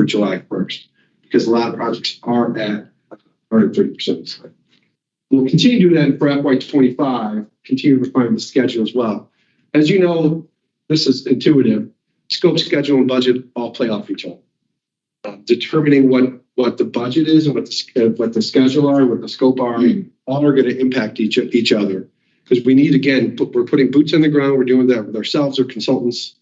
July 1st, because a lot of projects are at 30% design. We'll continue to do that for FY25, continue to refine the schedule as well. As you know, this is intuitive. Scope, schedule, and budget all play off each other. Determining what the budget is and what the schedule are, what the scope are, all are going to impact each other. Because we need, again, we're putting boots on the ground. We're doing that with ourselves or consultants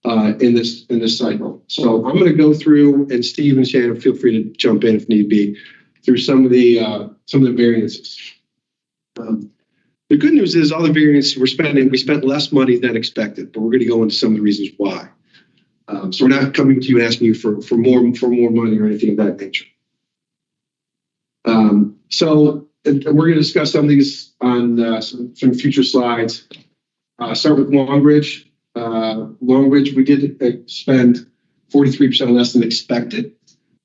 in this cycle. So I'm going to go through, and Steve and Shannon, feel free to jump in if need be, through some of the variances. The good news is all the variances we spent less money than expected, but we're going to go into some of the reasons why. So we're not coming to you and asking you for more money or anything of that nature. So we're going to discuss some of these on some future slides. Start with Long Ridge. Long Ridge, we did spend 43% less than expected.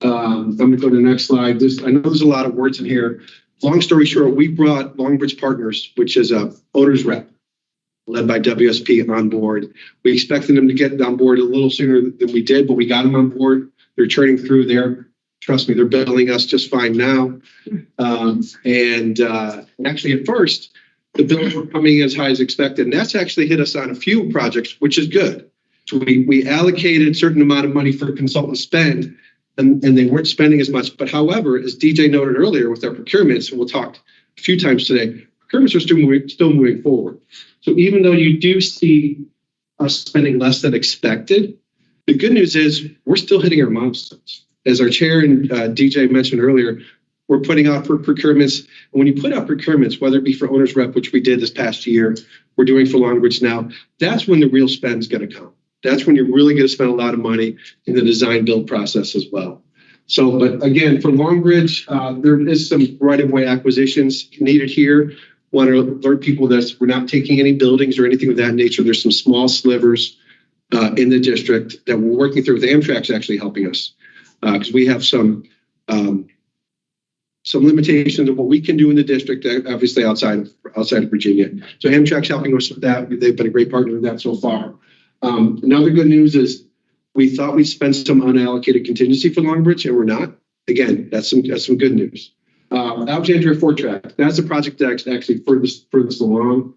I'm going to go to the next slide. I know there's a lot of words in here. Long story short, we brought Long Ridge Partners, which is a owner's rep, led by WSP, on board. We expected them to get on board a little sooner than we did, but we got them on board. They're churning through there. Trust me, they're billing us just fine now. And actually, at first, the bills were coming as high as expected, and that's actually hit us on a few projects, which is good. So we allocated a certain amount of money for consultant spend, and they weren't spending as much. But however, as DJ noted earlier with our procurements, and we'll talk a few times today, procurements are still moving forward. So even though you do see us spending less than expected, the good news is we're still hitting our milestones. As our chair and DJ mentioned earlier, we're putting out for procurements. And when you put out procurements, whether it be for owner's rep, which we did this past year, we're doing for Long Ridge now, that's when the real spend is going to come. That's when you're really going to spend a lot of money in the design build process as well. So, but again, for Long Ridge, there is some right-of-way acquisitions needed here. Want to alert people that we're not taking any buildings or anything of that nature. There's some small slivers in the district that we're working through. The Amtrak's actually helping us because we have some limitations of what we can do in the district, obviously outside of Virginia. So Amtrak's helping us with that. They've been a great partner with that so far. Another good news is we thought we spent some unallocated contingency for Longbridge, and we're not. Again, that's some good news. Alexandria 4-track, that's a project that's actually furthest along.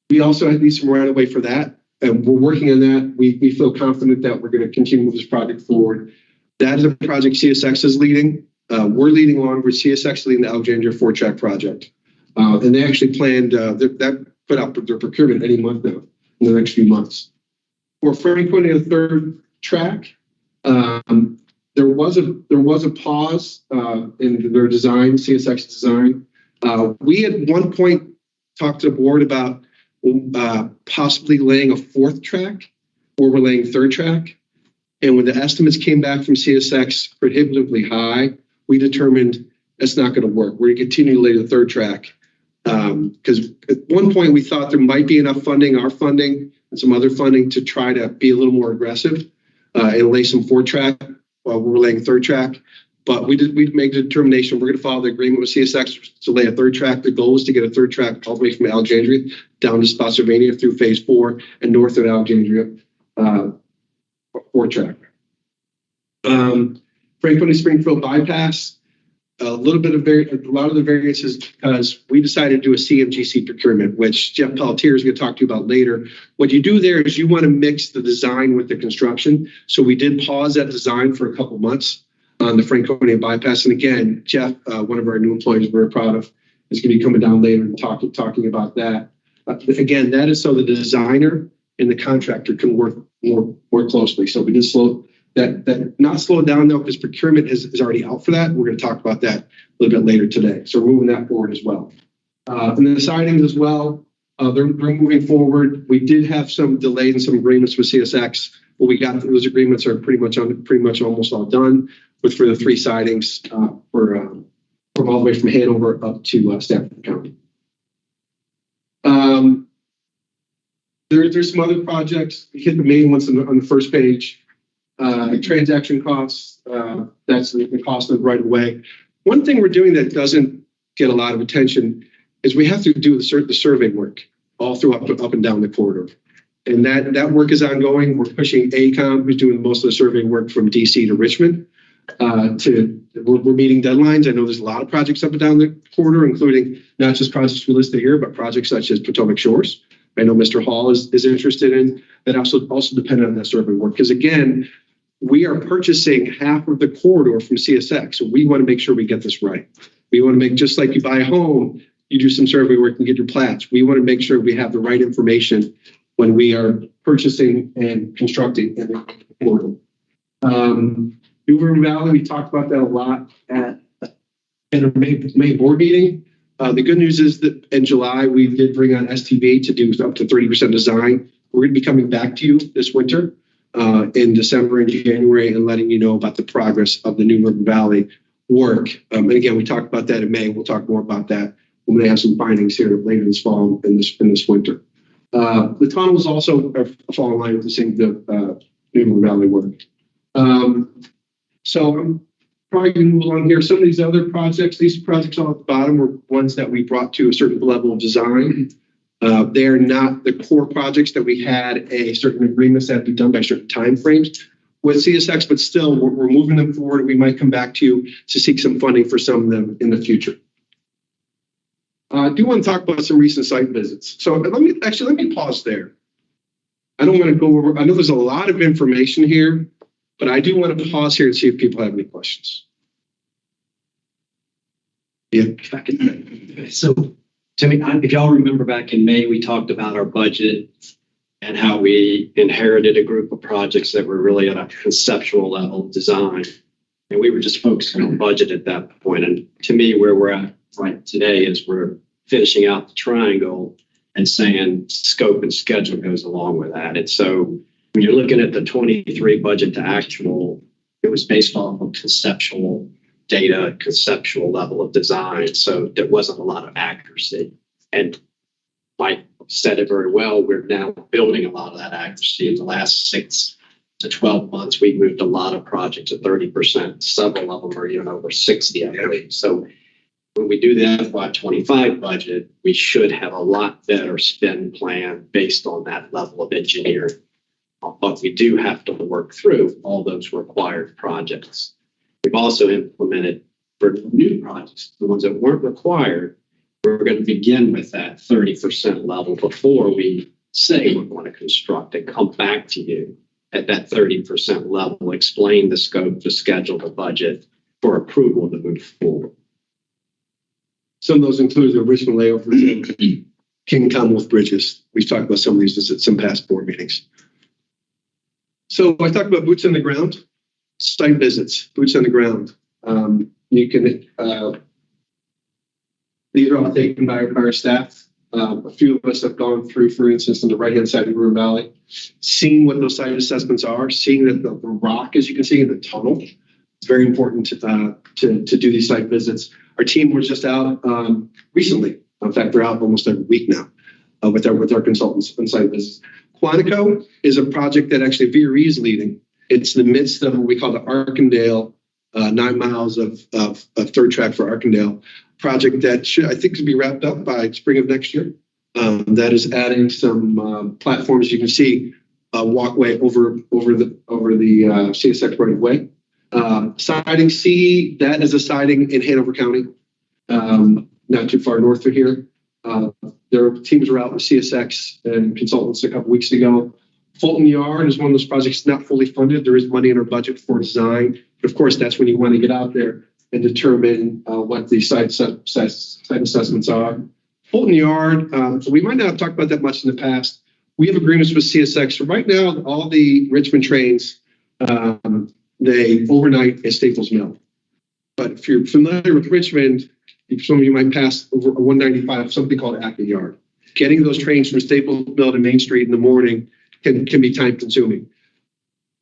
We also need some right of way for that, and we're working on that. We feel confident that we're going to continue with this project forward. That is a project CSX is leading. We're leading Longbridge. CSX is leading the Alexandria 4-track project, and they actually planned that put out their procurement any month now in the next few months. For Franklin, the 3rd track, there was a pause in their design, CSX design. We at one point talked to the board about possibly laying a 4th track, or we're laying 3rd track. And when the estimates came back from CSX prohibitively high, we determined it's not going to work. We're going to continue to lay the 3rd track. Because at one point we thought there might be enough funding, our funding, and some other funding to try to be a little more aggressive and lay some 4th track while we're laying 3rd track. But we made the determination we're going to follow the agreement with CSX to lay a 3rd track. The goal is to get a 3rd track all the way from Alexandria down to Spotsylvania through phase 4 and north of Alexandria, 4th track. Franklin and Springfield bypass. A lot of the variances because we decided to do a CMGC procurement, which Jeff Pelletier is going to talk to you about later. What you do there is you want to mix the design with the construction. So we did pause that design for a couple months on the Franconia bypass. And again, Jeff, one of our new employees we're proud of, is going to be coming down later and talking about that. Again, that is so the designer and the contractor can work more closely. So we did not slow it down though, because procurement is already out for that. We're going to talk about that a little bit later today. So we're moving that forward as well. And then the sidings as well, they're moving forward. We did have some delays in some agreements with CSX, but we got those agreements are pretty much almost all done. With for the 3 sidings from all the way from Hanover up to Stafford County. There's some other projects. We hit the main ones on the first page. Transaction costs, that's the cost of right of way. One thing we're doing that doesn't get a lot of attention is we have to do the survey work all through up and down the corridor. And that work is ongoing. We're pushing AECOM, who's doing most of the survey work from DC to Richmond. We're meeting deadlines. I know there's a lot of projects up and down the corridor, including not just projects we listed here, but projects such as Potomac Shores. I know Mr. Hall is interested in that. Also dependent on that survey work, because again, we are purchasing half of the corridor from CSX, so we want to make sure we get this right. We want to make, just like you buy a home, you do some survey work and get your plats. We want to make sure we have the right information when we are purchasing and constructing in the corridor. New River Valley, we talked about that a lot at our May board meeting. The good news is that in July, we did bring on STV to do up to 30% design. We're going to be coming back to you this winter in December and January and letting you know about the progress of the New River Valley work. And again, we talked about that in May. We'll talk more about that when they have some findings here later this fall and this winter. The tunnels also fall in line with the same New River Valley work. So I'm probably going to move along here. Some of these other projects, these projects on the bottom were ones that we brought to a certain level of design. They are not the core projects that we had a certain agreements that had to be done by certain timeframes with CSX, but still we're moving them forward. We might come back to you to seek some funding for some of them in the future. I do want to talk about some recent site visits. So let me pause there. I don't want to go over, I know there's a lot of information here, but I do want to pause here and see if people have any questions. Yeah. So, Timmy, if y'all remember back in May, we talked about our budget and how we inherited a group of projects that were really at a conceptual level of design. And we were just focusing on budget at that point. And to me, where we're at right today is we're finishing out the triangle and saying scope and schedule goes along with that. And so when you're looking at the 23 budget to actual, it was based off of conceptual data, conceptual level of design. So there wasn't a lot of accuracy. And Mike said it very well. We're now building a lot of that accuracy. In the last 6 to 12 months, we've moved a lot of projects at 30%. Several of them are even over 60, I believe. So when we do the FY25 budget, we should have a lot better spend plan based on that level of engineering. But we do have to work through all those required projects. We've also implemented for new projects, the ones that weren't required, we're going to begin with that 30% level before we say we're going to construct and come back to you at that 30% level, explain the scope, the schedule, the budget for approval to move forward. Some of those include the Richmond layovers and King Commonwealth bridges. We've talked about some of these at some past board meetings. So I talked about boots on the ground, site visits, boots on the ground. You can, these are all taken by our staff. A few of us have gone through, for instance, on the right-hand side of River Valley, seeing what those site assessments are, seeing that the rock, as you can see in the tunnel, it's very important to do these site visits. Our team was just out recently. In fact, they're out almost every week now with our consultants on site visits. Quantico is a project that actually VPRA is leading. It's in the midst of what we call the Arkandale, 9 miles of third track for Arkandale project that should, I think, could be wrapped up by spring of next year. That is adding some platforms. You can see a walkway over the CSX right of way. Siding C, that is a siding in Hanover County, not too far north of here. Their teams were out with CSX and consultants a couple weeks ago. Fulton Yard is one of those projects not fully funded. There is money in our budget for design. But of course, that's when you want to get out there and determine what the site assessments are. Fulton Yard, we might not have talked about that much in the past. We have agreements with CSX. So right now, all the Richmond trains, they overnight at Staples Mill. But if you're familiar with Richmond, some of you might pass over 195, something called Acton Yard. Getting those trains from Staples Mill to Main Street in the morning can be time consuming.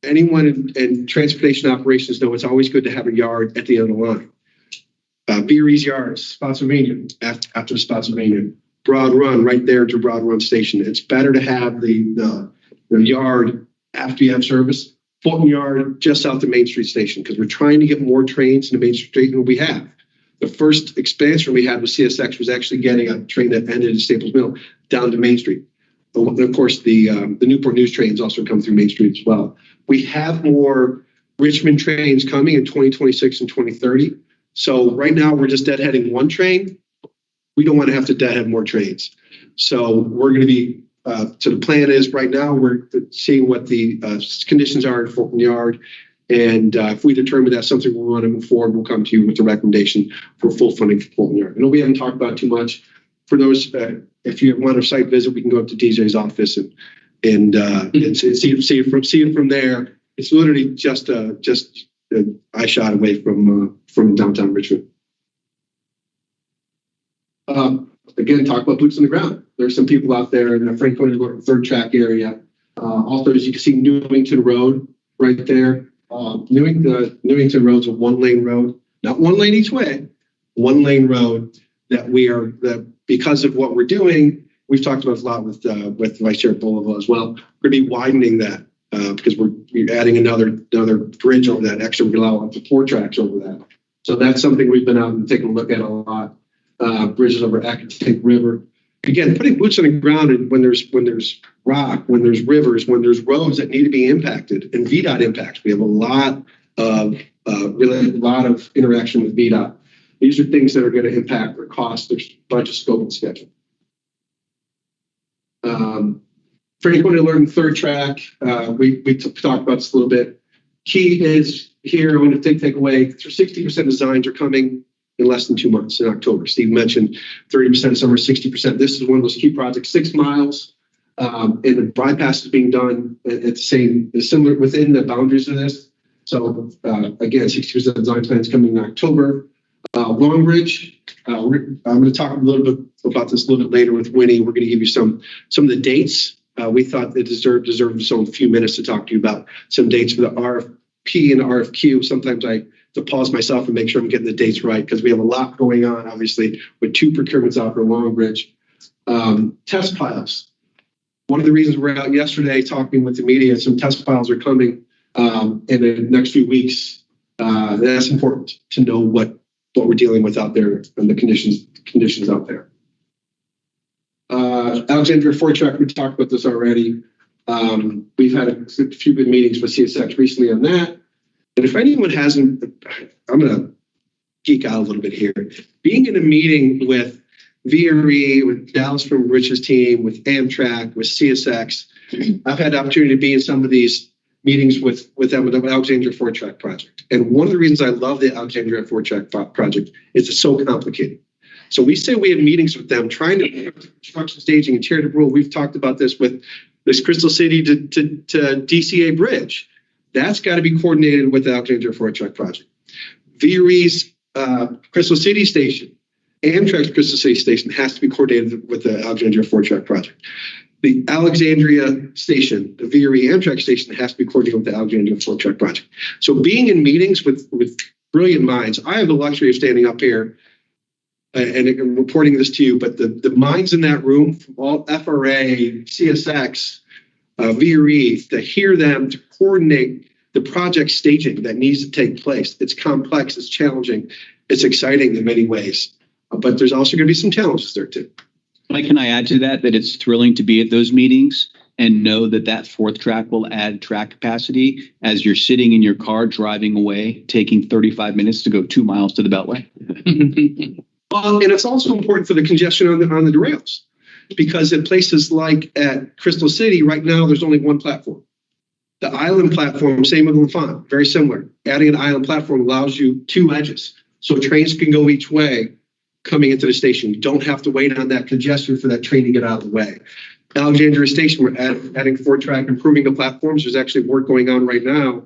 Anyone in transportation operations know it's always good to have a yard at the end of the line. VPRA's yards, Spotsylvania, after Spotsylvania. Broad Run, right there to Broad Run Station. It's better to have the yard after you have service. Fulton Yard, just south of Main Street Station, because we're trying to get more trains into Main Street than we have. The first expansion we had with CSX was actually getting a train that ended at Staples Mill down to Main Street. And of course, the Newport News trains also come through Main Street as well. We have more Richmond trains coming in 2026 and 2030. So right now we're just deadheading one train. We don't want to have to deadhead more trains. So we're going to be, so the plan is right now we're seeing what the conditions are at Fulton Yard. And if we determine that's something we want to move forward, we'll come to you with the recommendation for full funding for Fulton Yard. I know we haven't talked about too much. For those, if you want a site visit, we can go up to DJ's office and see it from there. It's literally just an eye shot away from downtown Richmond. Again, talk about boots on the ground. There's some people out there in the Franklin third track area. Also, as you can see, Newington Road right there. Newington Road's a 1-lane road, not 1 lane each way, 1-lane road that because of what we're doing, we've talked about a lot with Vice Chair Bolivar as well. We're going to be widening that because we're adding another bridge over that. Actually, we allow up to 4 tracks over that. So that's something we've been out and taking a look at a lot. Bridges over Accotank River. Again, putting boots on the ground and when there's rock, when there's rivers, when there's roads that need to be impacted, and VDOT impacts. We have a lot of interaction with VDOT. These are things that are going to impact their cost, their budget, scope, and schedule. Franklin Learning third track. We talked about this a little bit. Key is here. I want to take away. 60% designs are coming in less than 2 months in October. Steve mentioned 30% summer, 60%. This is one of those key projects, 6 miles, and the bypass is being done at similar within the boundaries of this. So again, 60% design plans coming in October. Long Ridge, I'm going to talk a little bit about this a little bit later with Winnie. We're going to give you some of the dates. We thought it deserved its own few minutes to talk to you about some dates for the RFP and the RFQ. Sometimes I to pause myself and make sure I'm getting the dates right because we have a lot going on, obviously, with 2 procurements out for Long Ridge. Test piles. One of the reasons we're out yesterday talking with the media, some test piles are coming in the next few weeks. That's important to know what we're dealing with out there and the conditions out there. Alexandria Ford Track, we talked about this already. We've had a few good meetings with CSX recently on that. And if anyone hasn't, I'm going to geek out a little bit here. Being in a meeting with VPRA, with Dallas from Rich's team, with Amtrak, with CSX, I've had the opportunity to be in some of these meetings with them with the Alexandria Ford Track project. And one of the reasons I love the Alexandria Ford Track project is it's so complicated. So we say we have meetings with them trying to construction staging and chair the rule. We've talked about this with this Crystal City to DCA bridge. That's got to be coordinated with the Alexandria Ford Track project. VPRA's Crystal City station, Amtrak's Crystal City station has to be coordinated with the Alexandria Ford Track project. The Alexandria station, the VPRA Amtrak station, has to be coordinated with the Alexandria Ford Track project. So being in meetings with brilliant minds, I have the luxury of standing up here and reporting this to you, but the minds in that room, from all FRA, CSX, VPRA, to hear them, to coordinate the project staging that needs to take place. It's complex, it's challenging, it's exciting in many ways, but there's also going to be some challenges there too. Can I add to that it's thrilling to be at those meetings and know that fourth track will add track capacity as you're sitting in your car driving away, taking 35 minutes to go 2 miles to the Beltway? Well, and it's also important for the congestion on the derails, because at places like at Crystal City right now, there's only one platform. The island platform, same with L'Enfant, very similar. Adding an island platform allows you 2 edges, so trains can go each way coming into the station. You don't have to wait on that congestion for that train to get out of the way. Alexandria Station, we're adding Ford Track, improving the platforms. There's actually work going on right now.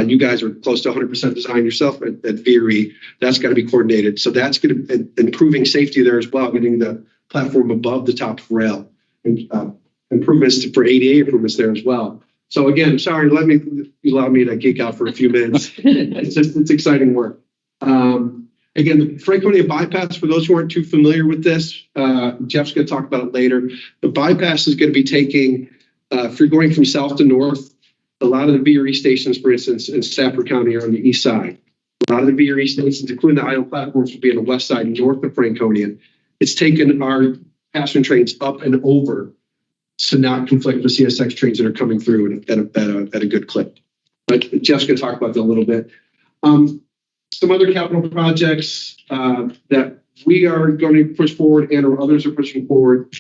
You guys are close to 100% design yourself at VPRA. That's got to be coordinated. So that's going to improving safety there as well, getting the platform above the top of rail, and improvements for ADA improvements there as well. So again, sorry, allow me to geek out for a few minutes. It's exciting work. Again, the Franconia bypass, for those who aren't too familiar with this, Jeff's going to talk about it later. The bypass is going to be taking, if you're going from south to north, a lot of the VPRA stations, for instance, in Stafford County are on the east side. A lot of the VPRA stations, including the island platforms, will be on the west side, north of Franconia. It's taken our passenger trains up and over to not conflict with CSX trains that are coming through at a good clip. But Jeff's going to talk about that a little bit. Some other capital projects that we are going to push forward and or others are pushing forward.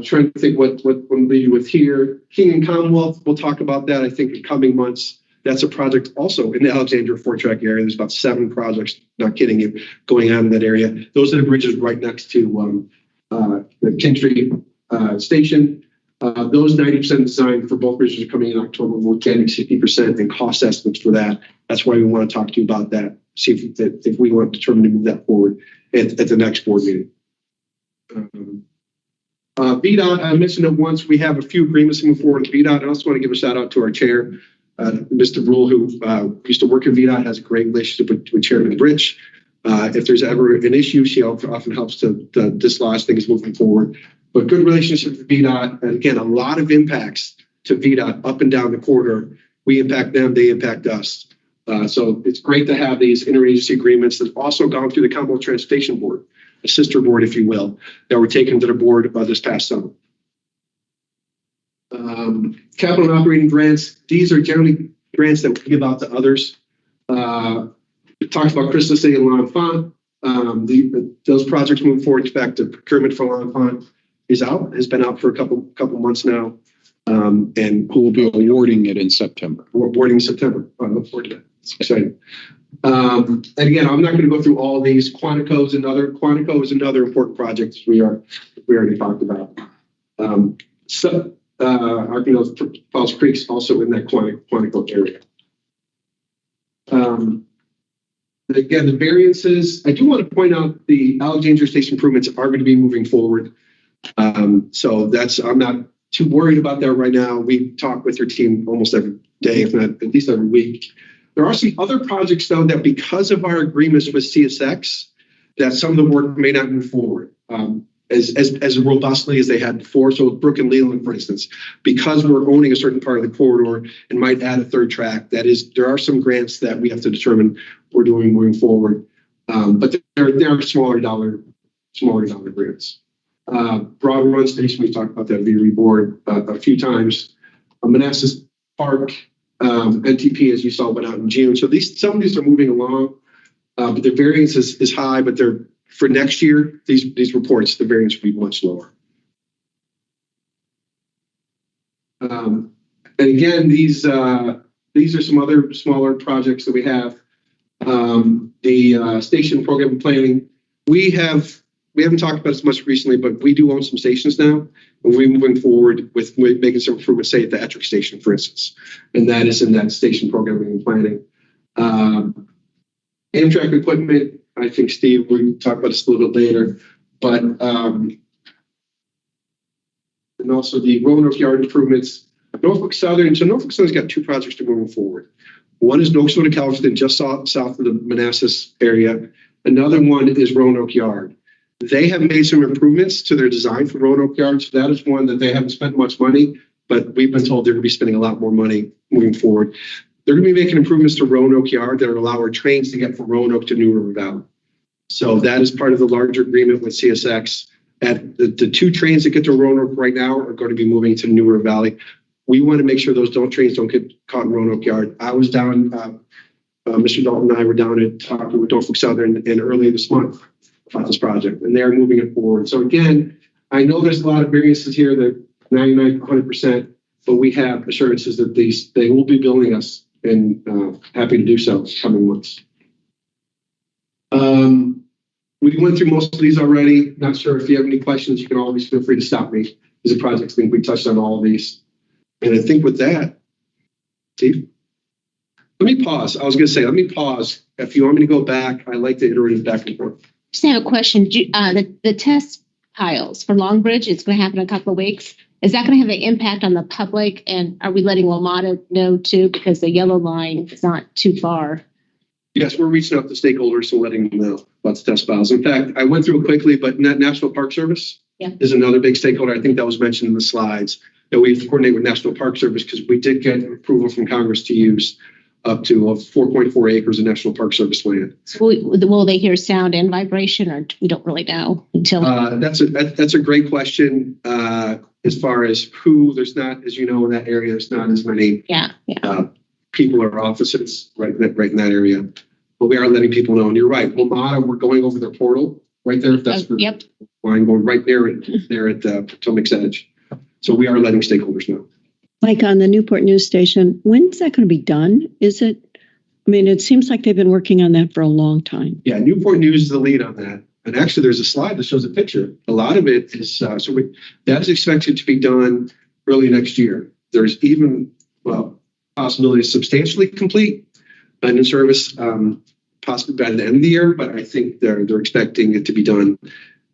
Trying to think what we'll leave you with here. King and Commonwealth, we'll talk about that, I think, in coming months. That's a project also in the Alexandria Ford Track area. There's about 7 projects, not kidding you, going on in that area. Those are the bridges right next to the Kentry station. Those 90% design for both bridges are coming in October. We're getting 60% and cost estimates for that. That's why we want to talk to you about that. See if we want to determine to move that forward at the next board meeting. VDOT, I mentioned it once. We have a few agreements to move forward with VDOT. I also want to give a shout out to our chair, Mr. Rule, who used to work at VDOT, has a great relationship with Chairman Rich. If there's ever an issue, she often helps to dislodge things moving forward. But good relationship with VDOT. And again, a lot of impacts to VDOT up and down the corridor. We impact them, they impact us. So it's great to have these interagency agreements that have also gone through the Commonwealth Transportation Board, a sister board, if you will, that were taken to the board this past summer. Capital and operating grants. These are generally grants that we give out to others. We talked about Crystal City and L'Enfant. Those projects move forward. In fact, the procurement for L'Enfant has been out for a couple months now. And we'll be awarding it in September. Awarding in September. I look forward to that. It's exciting. And again, I'm not going to go through all these. Quantico is another important project we already talked about. Arkansas Falls Creek is also in that Quantico area. Again, the variances, I do want to point out the Alexandria Station improvements are going to be moving forward. So I'm not too worried about that right now. We talk with your team almost every day, if not at least every week. There are some other projects, though, that because of our agreements with CSX, that some of the work may not move forward as robustly as they had before. So with Brook and Leland, for instance, because we're owning a certain part of the corridor and might add a third track, there are some grants that we have to determine we're doing moving forward. But there are smaller dollar grants. Broad Run Station, we talked about that VPRA board a few times. Manassas Park, NTP, as you saw, went out in June. So some of these are moving along, but the variance is high. But for next year, these reports, the variance will be much lower. And again, these are some other smaller projects that we have. The station program planning, we haven't talked about it as much recently, but we do own some stations now. And we're moving forward with making some improvements, say at the Ettrick station, for instance, and that is in that station programming and planning. Amtrak equipment, I think, Steve, we'll talk about this a little bit later, but and also the Roanoke Yard improvements. Norfolk Southern, so Norfolk Southern's got two projects to moving forward. One is Nokesville to Calverton, just south of the Manassas area. Another one is Roanoke Yard. They have made some improvements to their design for Roanoke Yard, so that is one that they haven't spent much money, but we've been told they're going to be spending a lot more money moving forward. They're going to be making improvements to Roanoke Yard that will allow our trains to get from Roanoke to New River Valley. So that is part of the larger agreement with CSX. At the two trains that get to Roanoke right now are going to be moving to New River Valley. We want to make sure those trains don't get caught in Roanoke Yard. I was down, Mr. Dalton and I were down at talking with Norfolk Southern and earlier this month about this project, and they're moving it forward. So again, I know there's a lot of variances here that 99, 100%, but we have assurances that they will be billing us, and happy to do so in coming months. We went through most of these already. Not sure if you have any questions, you can always feel free to stop me. These are projects, I think we touched on all of these. And I think with that, Steve, let me pause. I was going to say, let me pause. If you want me to go back, I like to iterate back and forth. Just have a question. The test piles for Long Bridge, it's going to happen in a couple of weeks. Is that going to have an impact on the public? And are we letting WMATA know too? Because the yellow line is not too far. Yes, we're reaching out to stakeholders and letting them know about the test piles. In fact, I went through it quickly, but National Park Service is another big stakeholder. I think that was mentioned in the slides. That we coordinate with National Park Service because we did get approval from Congress to use up to 4.4 acres of National Park Service land. So will they hear sound and vibration, or we don't really know until? That's a great question. As far as there's not, as you know, in that area, there's not as many people or offices right in that area. But we are letting people know. And you're right, WMATA, we're going over their portal right there. If that's the line going right there at Potomac's Edge. So we are letting stakeholders know. Like on the Newport News Station, when's that going to be done? It seems like they've been working on that for a long time. Yeah, Newport News is the lead on that. And actually, there's a slide that shows a picture. A lot of it is, that is expected to be done early next year. There's even, possibility of substantially complete and in service, possibly by the end of the year, but I think they're expecting it to be done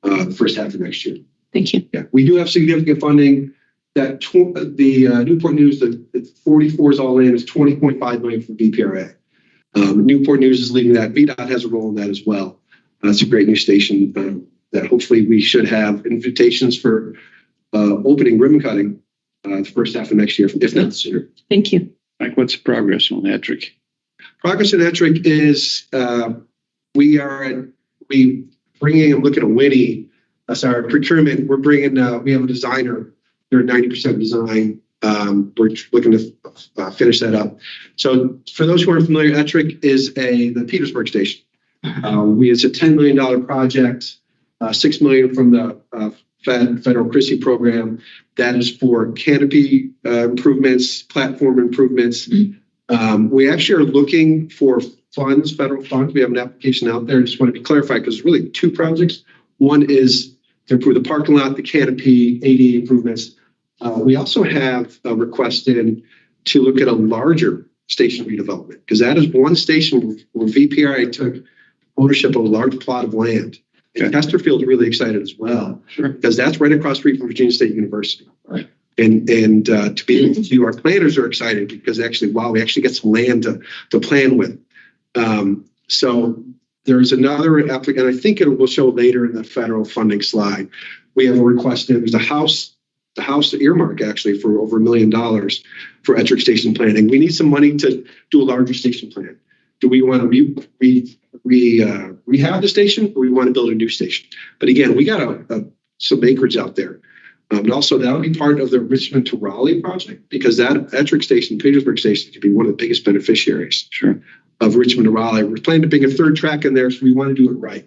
the first half of next year. Thank you. Yeah, we do have significant funding. That the Newport News, the 44 is all in, is $20.5 million from VPRA. Newport News is leading that. VDOT has a role in that as well. It's a great new station that hopefully we should have invitations for opening ribbon cutting the first half of next year, if not sooner. Thank you. Mike, what's the progress on Ettrick? Progress in Ettrick is we bringing. I'm looking at Winnie. That's our procurement. We're bringing. We have a designer. They're 90% design. We're looking to finish that up. So for those who aren't familiar, Ettrick is the Petersburg station. It's a $10 million project, $6 million from the federal CRISI program. That is for canopy improvements, platform improvements. We actually are looking for funds, federal funds. We have an application out there. I just want to be clarified because it's really two projects. One is to improve the parking lot, the canopy, ADA improvements. We also have a request in to look at a larger station redevelopment because that is one station where VPRA took ownership of a large plot of land. And Chesterfield's really excited as well because that's right across the street from Virginia State University. Right. And to be able to do, our planners are excited because we actually get some land to plan with. So There's another applicant, and I think it will show later in the federal funding slide. We have a request in, there's a house earmark actually for over $1 million for Ettrick Station planning. We need some money to do a larger station plan. Do we want to rehab the station, or we want to build a new station? But again, we got some acreage out there. And also that would be part of the Richmond to Raleigh project, because that Ettrick Station, Petersburg Station, could be one of the biggest beneficiaries of Richmond to Raleigh. We're planning to bring a third track in there, so we want to do it right.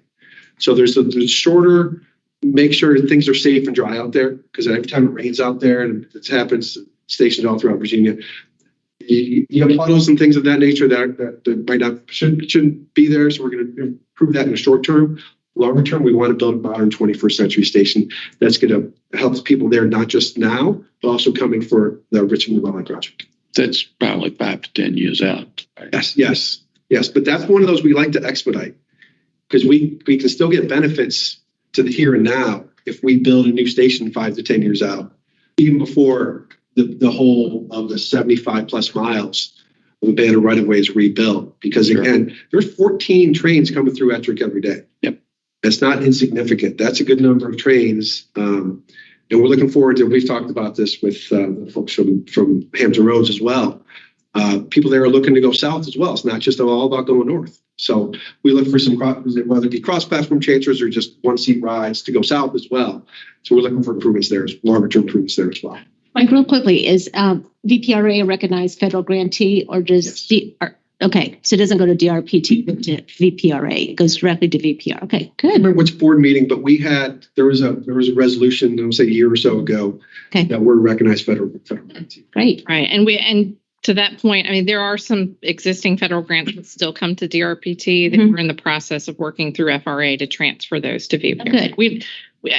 So there's a shorter, make sure things are safe and dry out there, because every time it rains out there, and it happens, stations all throughout Virginia, you have puddles and things of that nature that might not shouldn't be there. So we're going to improve that in the short term. Longer term, we want to build a modern 21st century station that's going to help people there, not just now, but also coming for the Richmond Raleigh project. That's probably 5 to 10 years out. Right? Yes. But that's one of those we like to expedite, because we can still get benefits to the here and now if we build a new station 5 to 10 years out, even before the whole of the 75 plus miles of the band of right of way is rebuilt. Because again, there's 14 trains coming through Ettrick every day. Yep. That's not insignificant. That's a good number of trains. And we're looking forward to, we've talked about this with the folks from Hampton Roads as well. People there are looking to go south as well. It's not just all about going north. So we look for some, whether it be cross-platform changers or just one-seat rides to go south as well. So we're looking for improvements there, longer-term improvements there as well. Mike, real quickly, is VPRA a recognized federal grantee, or does okay, so it doesn't go to DRPT, but to VPRA. It goes directly to VPR. Okay, good. I don't remember which board meeting, but there was a resolution, I would say a year or so ago, that we're recognized federal grantee. Great. Right. And to that point, I mean, there are some existing federal grants that still come to DRPT that we're in the process of working through FRA to transfer those to VPRA. Good.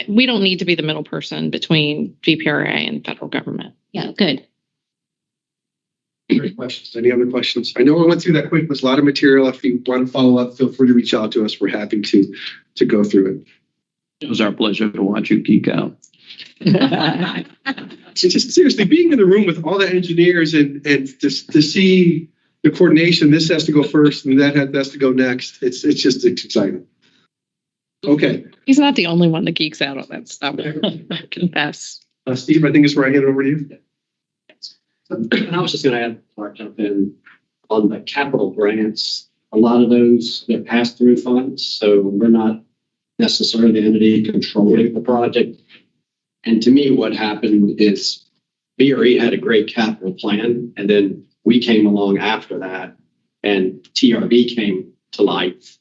We don't need to be the middle person between VPRA and federal government. Yeah, good. Great questions. Any other questions? I know I went through that quick. There's a lot of material. If you want to follow up, feel free to reach out to us. We're happy to go through it. It was our pleasure to watch you geek out. Just seriously, being in the room with all the engineers and to see the coordination, this has to go first and that has to go next. It's exciting. Okay. He's not the only one that geeks out on that stuff. I confess. Steve, I think it's where I hand it over to you. And I was just going to add, before I jump in, on the capital grants, a lot of those are pass-through funds, so we're not necessarily the entity controlling the project. And to me, what happened is VRE had a great capital plan, and then we came along after that, and TRB came to life.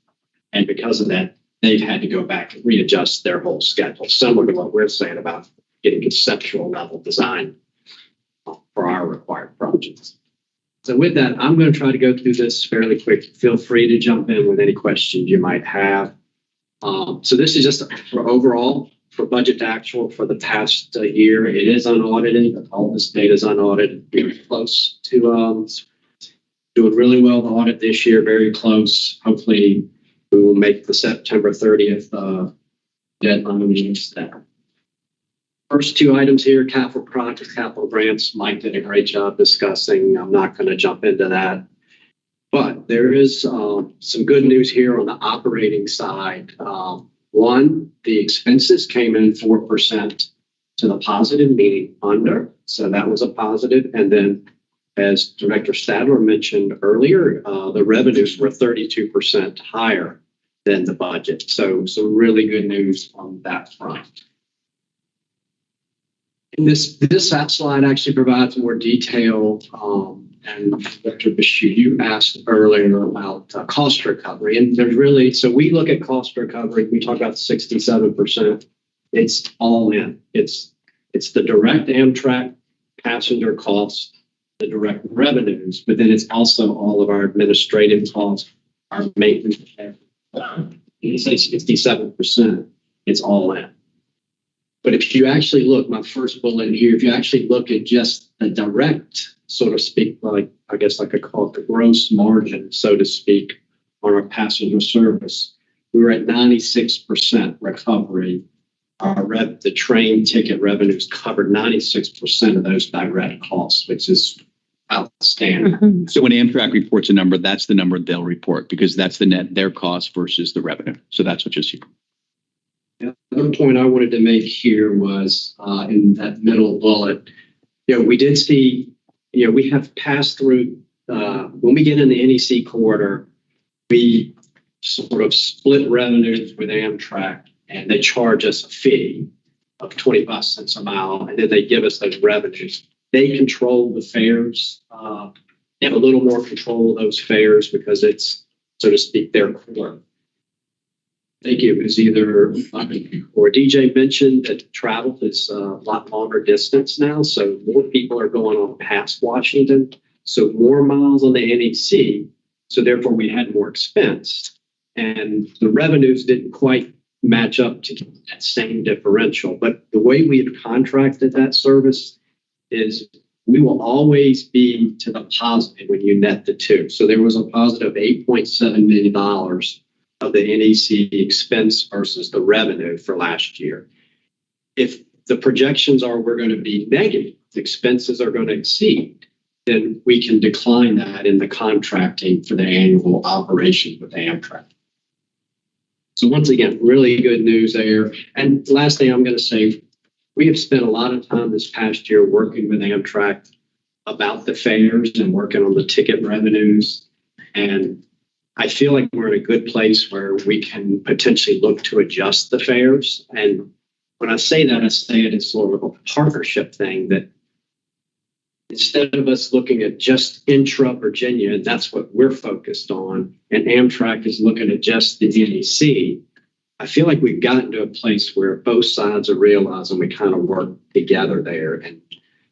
And because of that, they've had to go back and readjust their whole schedule, similar to what we're saying about getting conceptual level design for our required projects. So with that, I'm going to try to go through this fairly quick. Feel free to jump in with any questions you might have. So this is just for overall, for budget to actual for the past year. It is unaudited. All this data is unaudited. We're close to doing really well the audit this year, very close. Hopefully we will make the September 30th deadline. First two items here, capital projects, capital grants. Mike did a great job discussing. I'm not going to jump into that. But there is some good news here on the operating side. One, the expenses came in 4% to the positive, meaning under. So that was a positive. And then, as Director Stadler mentioned earlier, the revenues were 32% higher than the budget. So some really good news on that front. And this slide actually provides more detail. And Dr. Bashir, you asked earlier about cost recovery. And there's really, so we look at cost recovery, we talk about 67%. It's all in. It's the direct Amtrak passenger costs, the direct revenues, but then it's also all of our administrative costs, our maintenance. You say 67%, it's all in. But if you actually look, my first bullet here, if you actually look at just the direct, so to speak, like I guess I could call it the gross margin, so to speak, on our passenger service, we were at 96% recovery. The train ticket revenues covered 96% of those direct costs, which is outstanding. So when Amtrak reports a number, that's the number they'll report because that's the net, their cost versus the revenue. So that's what you'll see. The other point I wanted to make here was in that middle bullet, we did see, we have passed through, when we get in the NEC corridor, we sort of split revenues with Amtrak and they charge us a fee of 25 cents a mile and then they give us those revenues. They control the fares. They have a little more control of those fares because it's, so to speak, their core. Thank you. It was either, or DJ mentioned that travel is a lot longer distance now. So more people are going on past Washington. So more miles on the NEC. So therefore we had more expense. And the revenues didn't quite match up to that same differential. But the way we have contracted that service is we will always be to the positive when you net the two. So there was a positive $8.7 million of the NEC expense versus the revenue for last year. If the projections are we're going to be negative, the expenses are going to exceed, then we can decline that in the contracting for the annual operation with Amtrak. So once again, really good news there. And last thing I'm going to say, we have spent a lot of time this past year working with Amtrak about the fares and working on the ticket revenues. And I feel like we're in a good place where we can potentially look to adjust the fares. And when I say that, I say it as sort of a partnership thing that instead of us looking at just intra-Virginia, and that's what we're focused on, and Amtrak is looking at just the NEC, I feel like we've gotten to a place where both sides are realizing we kind of work together there. And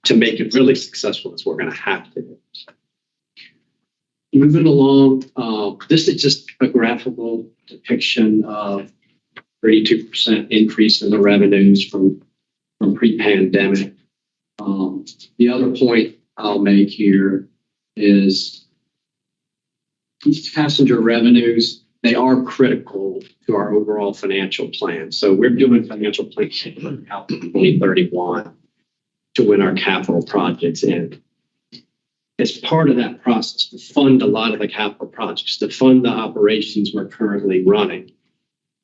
to make it really successful is what we're going to have to do. Moving along, this is just a graphical depiction of 32% increase in the revenues from pre-pandemic. The other point I'll make here is these passenger revenues, they are critical to our overall financial plan. So we're doing financial planning out to 2031 to win our capital projects in. As part of that process, to fund a lot of the capital projects, to fund the operations we're currently running,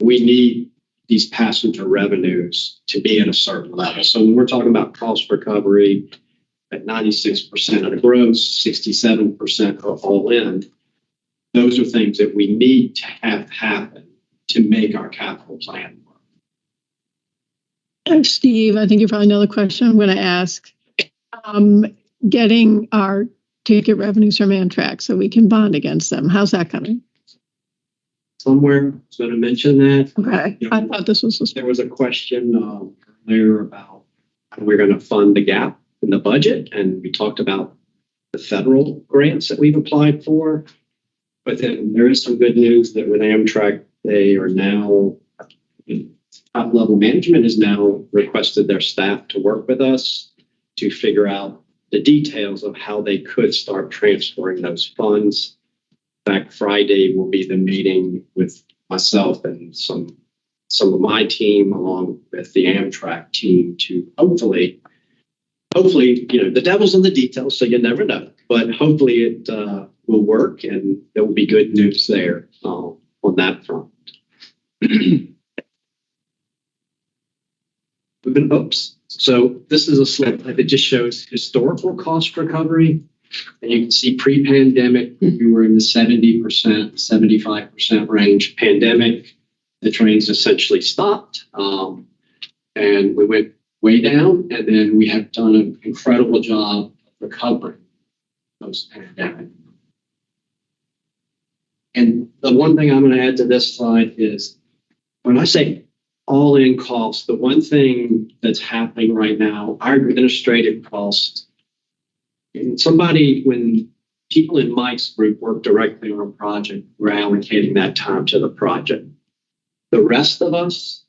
we need these passenger revenues to be at a certain level. So when we're talking about cost recovery at 96% of the gross, 67% of all in, those are things that we need to have happen to make our capital plan work. Steve, I think you probably know the question I'm going to ask. Getting our ticket revenues from Amtrak so we can bond against them. How's that coming? Somewhere I was going to mention that. Okay. I thought this was there was a question earlier about how we're going to fund the gap in the budget, and we talked about the federal grants that we've applied for. But then there is some good news that with Amtrak, they are now, top level management has now requested their staff to work with us to figure out the details of how they could start transferring those funds. In fact, Friday will be the meeting with myself and some of my team along with the Amtrak team to hopefully, the devil's in the details, so you never know. But hopefully it will work and there will be good news there on that front. Oops. So this is a slide that just shows historical cost recovery. And you can see pre-pandemic, we were in the 70%, 75% range. Pandemic, the trains essentially stopped. And we went way down. And then we have done an incredible job of recovering post-pandemic. And the one thing I'm going to add to this slide is when I say all-in costs, the one thing that's happening right now, our administrative costs, and when people in Mike's group work directly on a project, we're allocating that time to the project. The rest of us,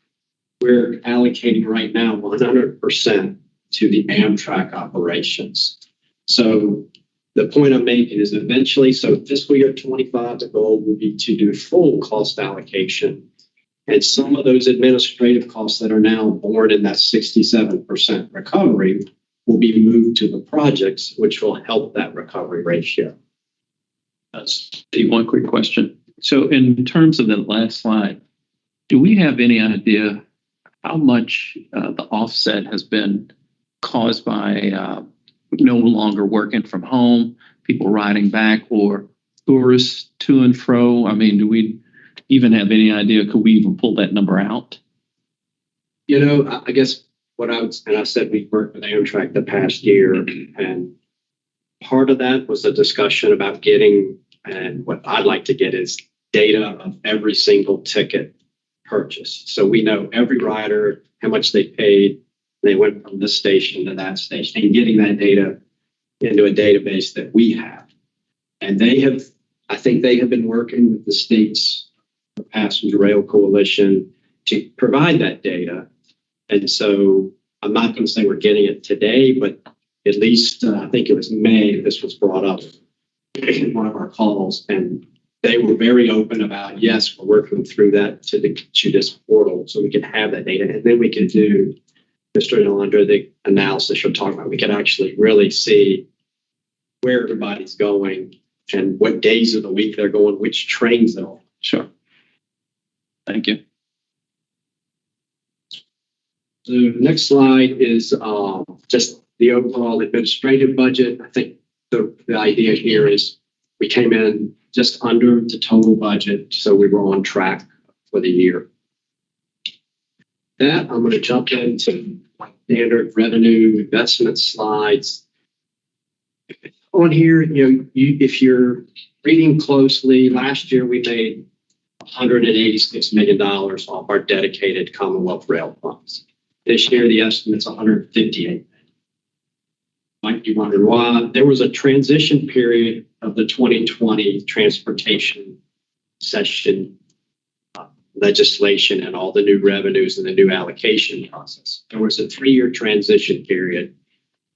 we're allocating right now 100% to the Amtrak operations. So the point I'm making is eventually, so fiscal year 25, the goal will be to do full cost allocation. And some of those administrative costs that are now borne in that 67% recovery will be moved to the projects, which will help that recovery ratio. Steve, one quick question. So in terms of the last slide, do we have any idea how much the offset has been caused by no longer working from home, people riding back, or tourists to and fro? I mean, do we even have any idea? Could we even pull that number out? You know, I guess what I would, and I said we worked with Amtrak the past year, and part of that was a discussion about getting, and what I'd like to get is data of every single ticket purchased. So we know every rider, how much they paid, they went from this station to that station, and getting that data into a database that we have. And they have, I think they have been working with the state's Passenger Rail Coalition to provide that data. And so I'm not going to say we're getting it today, but at least I think it was May, this was brought up in one of our calls, and they were very open about, yes, we're working through that to this portal so we can have that data. And then we can do, Mr. Nylander, the analysis you're talking about. We can actually really see where everybody's going and what days of the week they're going, which trains they're on. Sure. Thank you. The next slide is just the overall administrative budget. I think the idea here is we came in just under the total budget, so we were on track for the year. That I'm going to jump into standard revenue investment slides. On here, if you're reading closely, last year we made $186 million off our dedicated Commonwealth Rail funds. This year, the estimate's $158 million. Might be wondering why. There was a transition period of the 2020 transportation session legislation and all the new revenues and the new allocation process. There was a 3-year transition period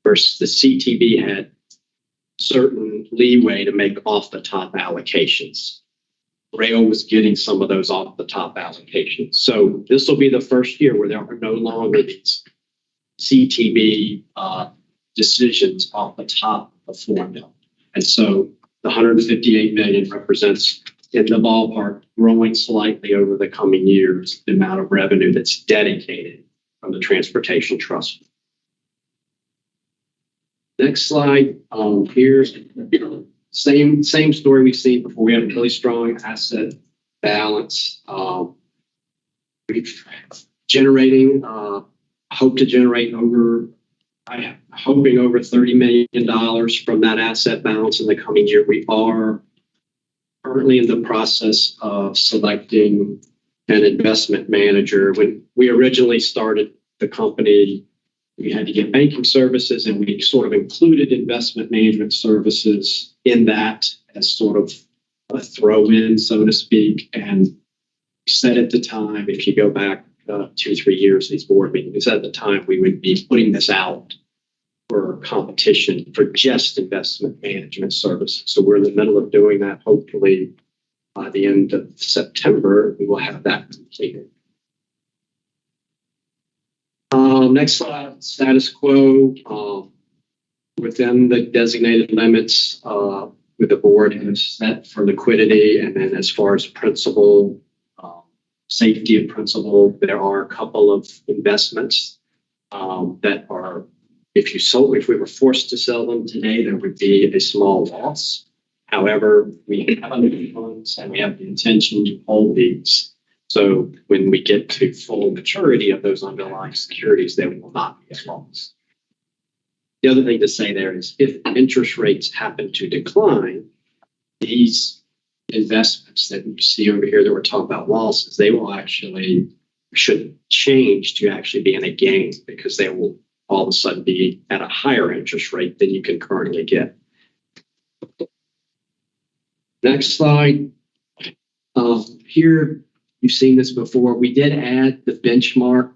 versus the CTB had certain leeway to make off the top allocations. Rail was getting some of those off the top allocations. So this will be the first year where there are no longer these CTB decisions off the top of formula. And so the 158 million represents, in the ballpark, growing slightly over the coming years, the amount of revenue that's dedicated from the Transportation Trust. Next slide. Here's same story we've seen before. We have a really strong asset balance. We're generating, hope to generate over $30 million from that asset balance in the coming year. We are currently in the process of selecting an investment manager. When we originally started the company, we had to get banking services, and we sort of included investment management services in that as sort of a throw-in, so to speak. And we said at the time, if you go back 2-3 years, these board meetings, we said at the time we would be putting this out for competition for just investment management services. So we're in the middle of doing that. Hopefully by the end of September, we will have that completed. Next slide, status quo within the designated limits with the board has set for liquidity. And then as far as principal, safety and principal, there are a couple of investments that are, if we were forced to sell them today, there would be a small loss. However, we have other funds and we have the intention to hold these. So when we get to full maturity of those underlying securities, there will not be a loss. The other thing to say there is if interest rates happen to decline, these investments that you see over here that we're talking about losses, they will actually should change to actually be in a gain because they will all of a sudden be at a higher interest rate than you can currently get. Next slide. Here, you've seen this before. We did add the benchmark,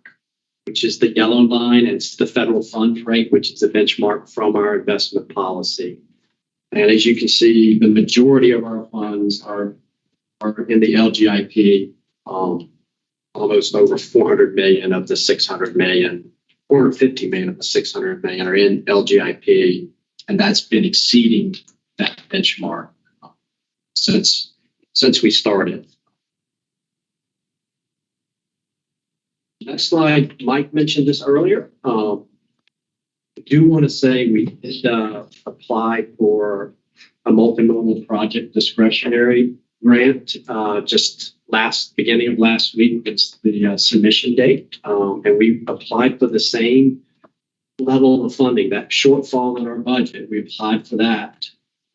which is the yellow line. And it's the federal funds rate, which is the benchmark from our investment policy. And as you can see, the majority of our funds are in the LGIP, almost over 400 million of the 600 million 450 million of the 600 million are in LGIP, and that's been exceeding that benchmark since we started. Next slide, Mike mentioned this earlier. I do want to say we did apply for a multimodal project discretionary grant just beginning of last week. It's the submission date, and we applied for the same level of funding, that shortfall in our budget. We applied for that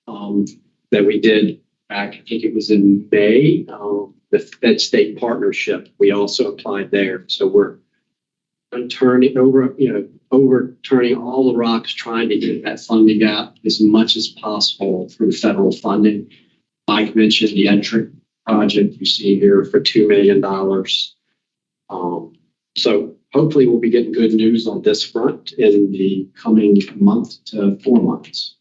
that we did back, I think it was in May. The Fed State Partnership, we also applied there. So we're overturning all the rocks, trying to get that funding gap as much as possible through federal funding. Mike mentioned the ENTRIC project you see here for $2 million. So hopefully we'll be getting good news on this front in the coming month to 4 months.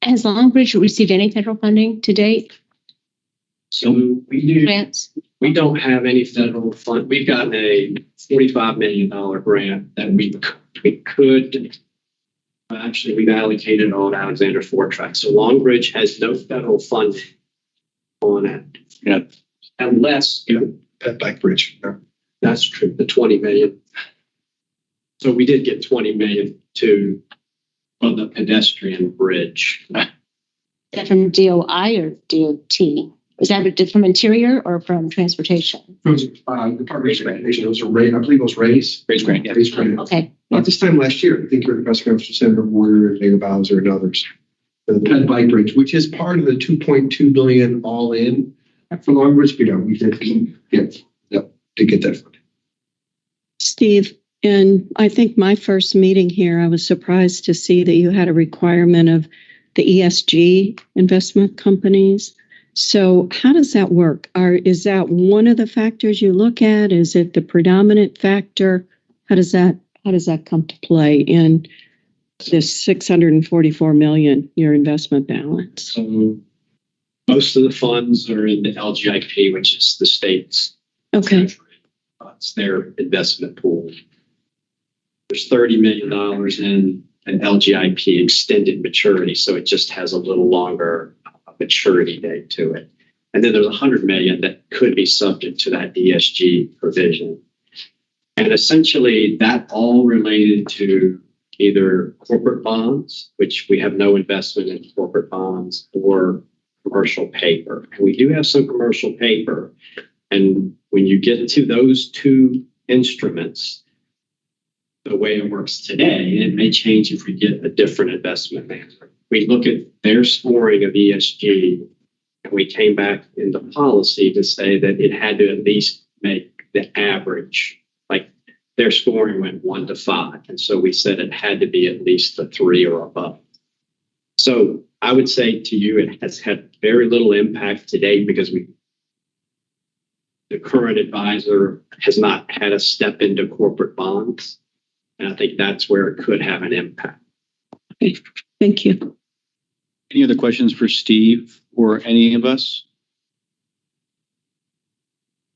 Has Longbridge received any federal funding to date? So we don't have any federal fund. We've gotten a $45 million grant that we could actually, we've allocated on Alexander Ford Track. So Longbridge has no federal funding on it. Yeah. Unless, Pet Bike Bridge. Yeah. That's true, the 20 million. So we did get 20 million on the pedestrian bridge. Is that from DOI or DOT? Is that from Interior or from Transportation? It was Department of Transportation. Those are I believe it was Ray's. Ray's grant, yeah. Ray's grant. Okay. At this time last year, I think you were the press conference with Senator Warner and David Bowser and others. The Ped Bike Bridge, which is part of the 2.2 billion all in for Longbridge. We did get that funding. Steve, in I think my first meeting here, I was surprised to see that you had a requirement of the ESG investment companies. So how does that work? Is that one of the factors you look at? Is it the predominant factor? How does that come to play in this 644 million, your investment balance? So most of the funds are in the LGIP, which is the state's treasury. It's their investment pool. There's $30 million in an LGIP extended maturity, so it just has a little longer maturity date to it. And then there's 100 million that could be subject to that ESG provision. And essentially that all related to either corporate bonds, which we have no investment in corporate bonds, or commercial paper. And we do have some commercial paper. And when you get to those two instruments, the way it works today, it may change if we get a different investment manager. We look at their scoring of ESG, and we came back into policy to say that it had to at least make the average, like their scoring went 1 to 5. And so we said it had to be at least a 3 or above. So I would say to you, it has had very little impact today because the current advisor has not had a step into corporate bonds. And I think that's where it could have an impact. Okay. Thank you. Any other questions for Steve or any of us?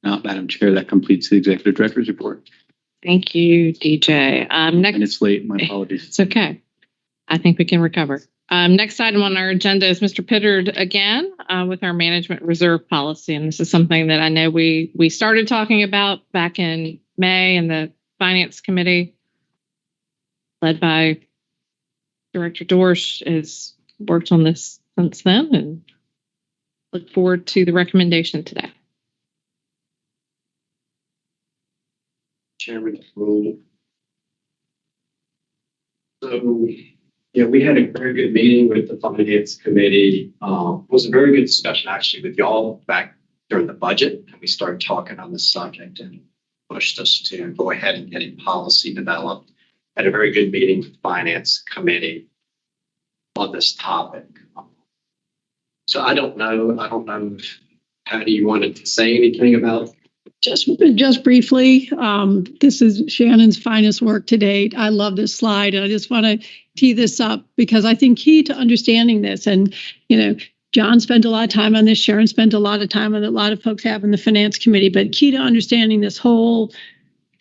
Now, Madam Chair, that completes the Executive Director's report. Thank you, DJ. Next, And it's late, my apologies. It's okay. I think we can recover. Next item on our agenda is Mr. Pittard again with our management reserve policy. And this is something that I know we started talking about back in May in the Finance Committee, led by Director Dorsch, has worked on this since then and look forward to the recommendation today. Chairman Rule. So, yeah, we had a very good meeting with the Finance Committee. It was a very good discussion actually with y'all back during the budget. And we started talking on this subject and pushed us to go ahead and get a policy developed. Had a very good meeting with the Finance Committee on this topic. So I don't know if Patty, you wanted to say anything about? Just briefly, this is Shannon's finest work to date. I love this slide, and I just want to tee this up because I think key to understanding this, and John spent a lot of time on this, Sharon spent a lot of time on it, a lot of folks have in the Finance Committee, but key to understanding this whole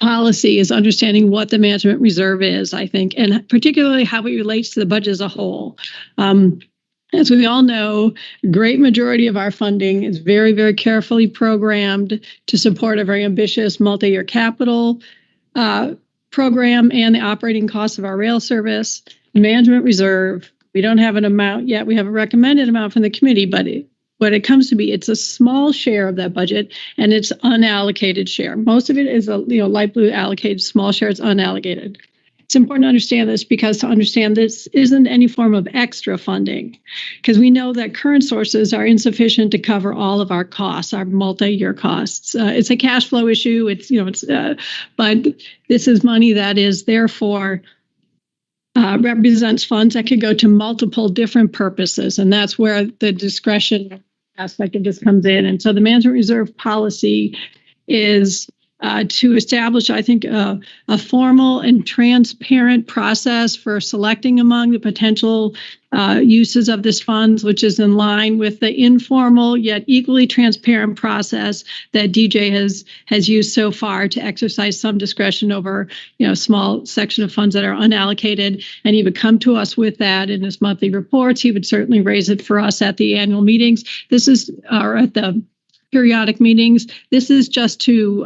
policy is understanding what the management reserve is, I think, and particularly how it relates to the budget as a whole. As we all know, a great majority of our funding is very, very carefully programmed to support a very ambitious multi-year capital program and the operating costs of our rail service. Management reserve, we don't have an amount yet. We have a recommended amount from the committee, but when it comes to be, it's a small share of that budget, and it's unallocated share. Most of it is a light blue allocated, small share is unallocated. It's important to understand this because to understand this isn't any form of extra funding, because we know that current sources are insufficient to cover all of our costs, our multi-year costs. It's a cash flow issue. But this is money that is therefore represents funds that could go to multiple different purposes, and that's where the discretion aspect of this comes in. And so the management reserve policy is to establish, I think, a formal and transparent process for selecting among the potential uses of this funds, which is in line with the informal yet equally transparent process that DJ has used so far to exercise some discretion over, a small section of funds that are unallocated. And he would come to us with that in his monthly reports. He would certainly raise it for us at the annual meetings. Or at the periodic meetings. This is just to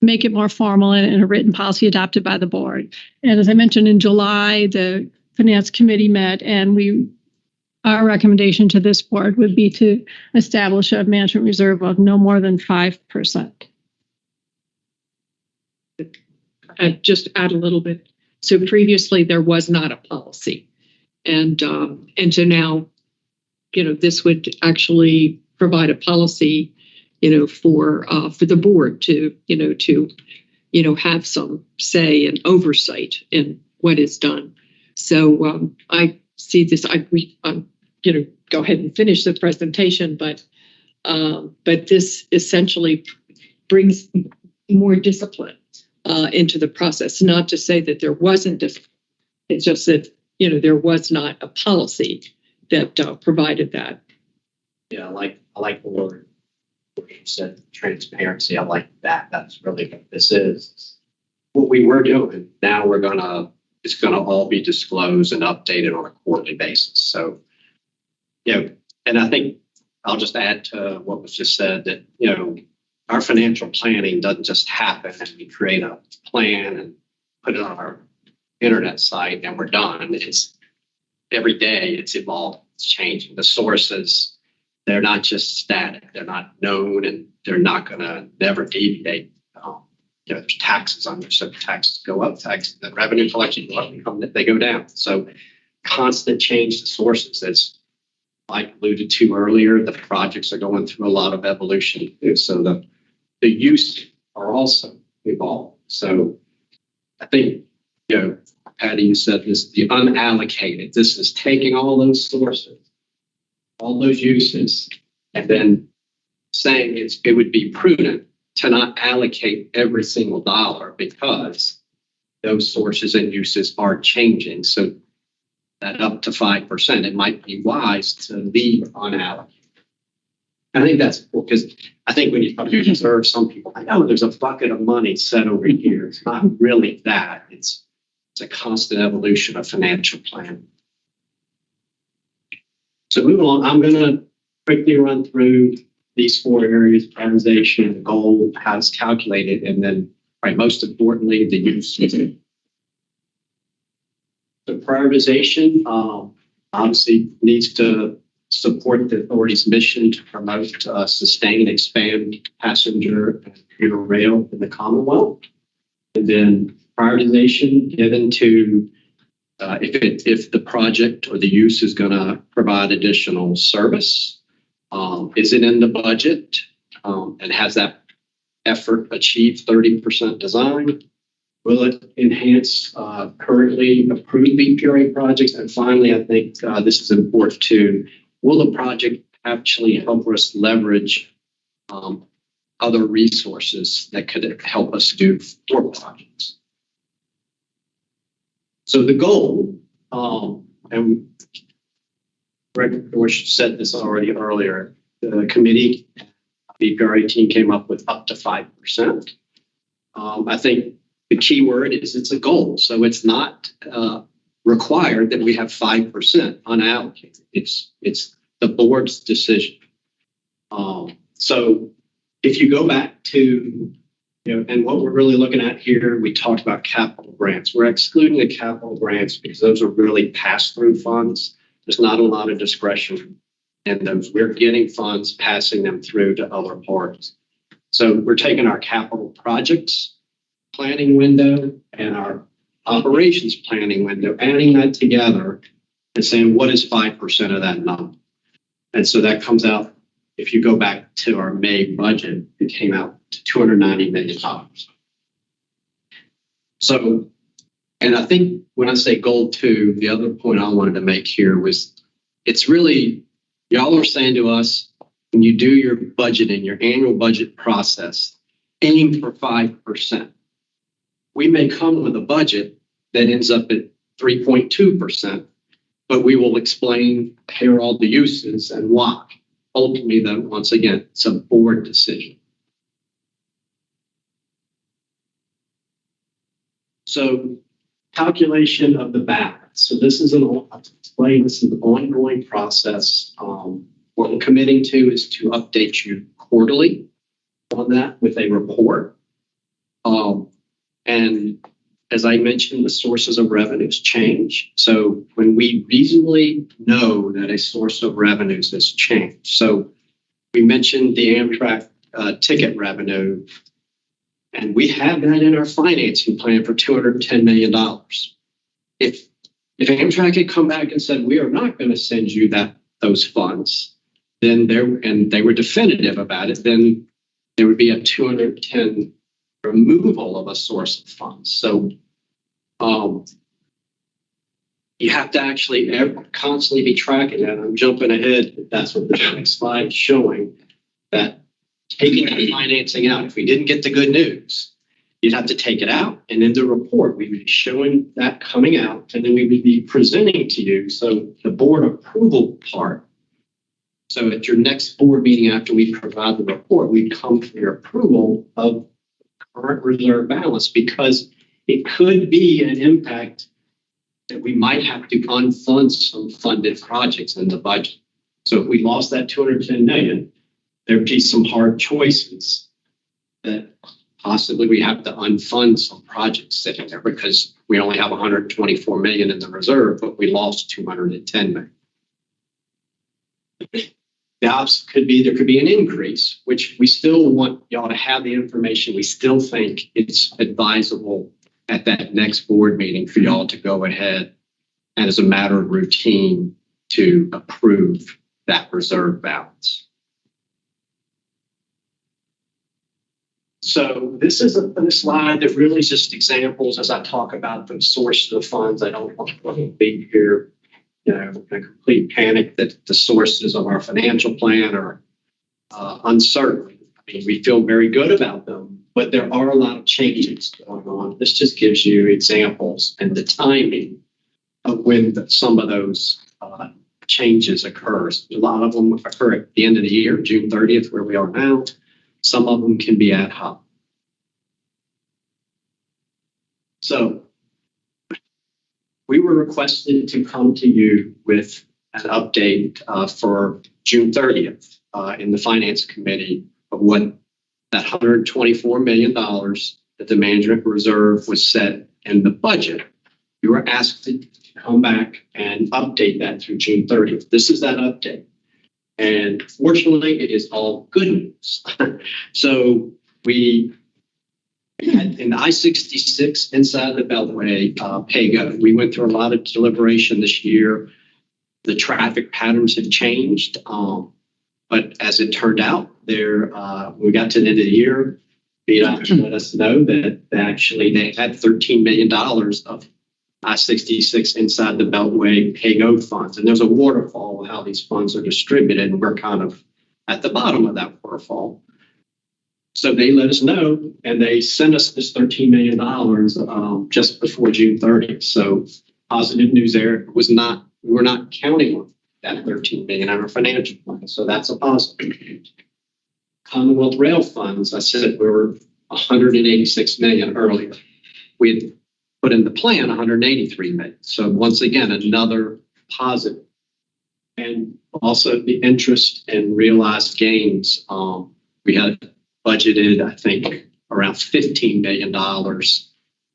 make it more formal and a written policy adopted by the board. And as I mentioned, in July, the Finance Committee met, and our recommendation to this board would be to establish a management reserve of no more than 5%. Just add a little bit. So previously there was not a policy, and so now, this would actually provide a policy, for the board to have some say and oversight in what is done. So I see this. Go ahead and finish the presentation, but this essentially brings more discipline into the process. Not to say that there wasn't discipline. It's just that there was not a policy that provided that. Yeah, I like the word you said, transparency. I like that. That's really what this is. What we were doing. Now it's gonna all be disclosed and updated on a quarterly basis. So, and I think I'll just add to what was just said that, our financial planning doesn't just happen and we create a plan and put it on our internet site and we're done. It's every day it's evolving, it's changing. The sources, they're not just static. They're not known, and they're not going to never deviate. There's taxes on there, so taxes go up, the revenue collection go up, they go down. So constant change to sources. As Mike alluded to earlier, the projects are going through a lot of evolution. So the use are also evolving. So I think, Patty, you said this, the unallocated. This is taking all those sources, all those uses, and then saying it would be prudent to not allocate every single dollar because those sources and uses are changing. So that up to 5%, it might be wise to leave unallocated. I think that's because I think when you observe some people, I know there's a bucket of money set over here. It's not really that. It's a constant evolution of financial planning. So moving along, I'm going to quickly run through these 4 areas: prioritization, the goal, how it's calculated, and then, most importantly, the use. So prioritization obviously needs to support the authority's mission to promote, sustain, and expand passenger and commuter rail in the Commonwealth. And then prioritization given to if the project or the use is going to provide additional service, is it in the budget, and has that effort achieved 30% design? Will it enhance currently approved VPRA projects? And finally, I think this is important too. Will the project actually help us leverage other resources that could help us do 4 projects? So the goal, and Greg Dorsch said this already earlier, the committee, the VPRA team came up with up to 5%. I think the key word is it's a goal. So it's not required that we have 5% unallocated. It's the board's decision. So if you go back to, and what we're really looking at here, we talked about capital grants. We're excluding the capital grants because those are really pass-through funds. There's not a lot of discretion in those. We're getting funds, passing them through to other parties. So we're taking our capital projects planning window and our operations planning window, adding that together and saying, what is 5% of that number? And so that comes out, if you go back to our May budget, it came out to $290 million. So, and I think when I say goal 2, the other point I wanted to make here was it's really, y'all are saying to us, when you do your budgeting, your annual budget process, aim for 5%. We may come with a budget that ends up at 3.2%, but we will explain here all the uses and why. Ultimately, though, once again, it's a board decision. So, calculation of the balance. So this is an ongoing process. What we're committing to is to update you quarterly on that with a report. And as I mentioned, the sources of revenues change. So when we reasonably know that a source of revenues has changed. So we mentioned the Amtrak ticket revenue, and we have that in our financing plan for $210 million. If Amtrak had come back and said, we are not going to send you those funds, then they were definitive about it, then there would be a 210 removal of a source of funds. So you have to actually constantly be tracking that. I'm jumping ahead. That's what the next slide is showing, that taking that financing out, if we didn't get the good news, you'd have to take it out. And in the report, we would be showing that coming out, and then we would be presenting to you. So the board approval part. So at your next board meeting after we provide the report, we'd come for your approval of current reserve balance, because it could be an impact that we might have to unfund some funded projects in the budget. So if we lost that $210 million, there'd be some hard choices that possibly we have to unfund some projects sitting there because we only have $124 million in the reserve, but we lost $210 million. The opposite could be there could be an increase, which we still want y'all to have the information. We still think it's advisable at that next board meeting for y'all to go ahead and, as a matter of routine, to approve that reserve balance. So this is a slide that really is just examples as I talk about the sources of funds. I don't want to be here, a complete panic that the sources of our financial plan are uncertain. I mean, we feel very good about them, but there are a lot of changes going on. This just gives you examples and the timing of when some of those changes occur. A lot of them occur at the end of the year, June 30th, where we are now. Some of them can be ad hoc. So we were requested to come to you with an update for June 30th in the Finance Committee of what that $124 million that the management reserve was set in the budget. You were asked to come back and update that through June 30th. This is that update. And fortunately, it is all good news. So we had in the I-66 inside the Beltway, PAYGO, we went through a lot of deliberation this year. The traffic patterns have changed. But as it turned out, we got to the end of the year, VDOT let us know that actually they had $13 million of I-66 inside the Beltway PAYGO funds. And there's a waterfall of how these funds are distributed, and we're kind of at the bottom of that waterfall. So they let us know, and they sent us this $13 million just before June 30th. So positive news there. We're not counting on that $13 million on our financial plan. So that's a positive. Commonwealth Rail funds, I said we were 186 million earlier. We had put in the plan 183 million. So once again, another positive. And also the interest and realized gains. We had budgeted, I think, around $15 million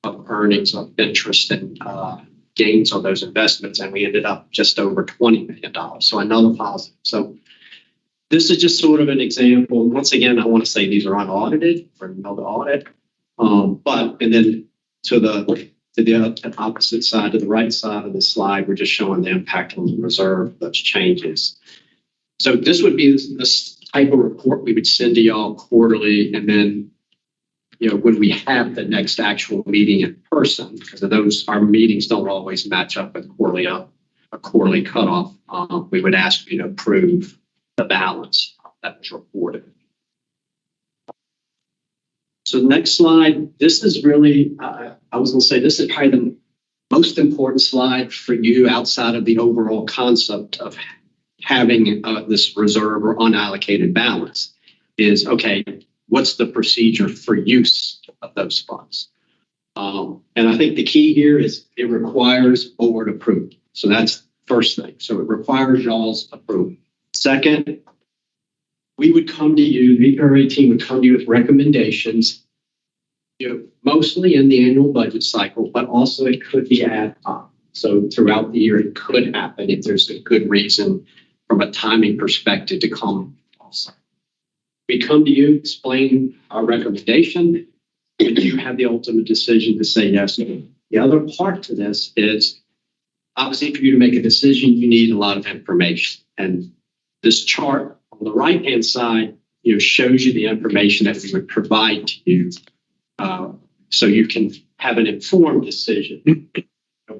of earnings of interest and gains on those investments, and we ended up just over $20 million. So another positive. So this is just sort of an example. Once again, I want to say these are unaudited for another audit. And then to the opposite side, to the right side of the slide, we're just showing the impact on the reserve, those changes. So this would be this type of report we would send to y'all quarterly, and then when we have the next actual meeting in person, because of those, our meetings don't always match up with a quarterly cutoff. We would ask you to approve the balance that was reported. So next slide, this is really, I was going to say, this is probably the most important slide for you outside of the overall concept of having this reserve or unallocated balance is, okay, what's the procedure for use of those funds? And I think the key here is it requires board approval. So that's the first thing. So it requires y'all's approval. Second, we would come to you, the VPRA team would come to you with recommendations, mostly in the annual budget cycle, but also it could be ad hoc. So throughout the year, it could happen if there's a good reason from a timing perspective to come also. We come to you, explain our recommendation, and you have the ultimate decision to say yes or no. The other part to this is, obviously, for you to make a decision, you need a lot of information. And this chart on the right-hand side, shows you the information that we would provide to you, so you can have an informed decision.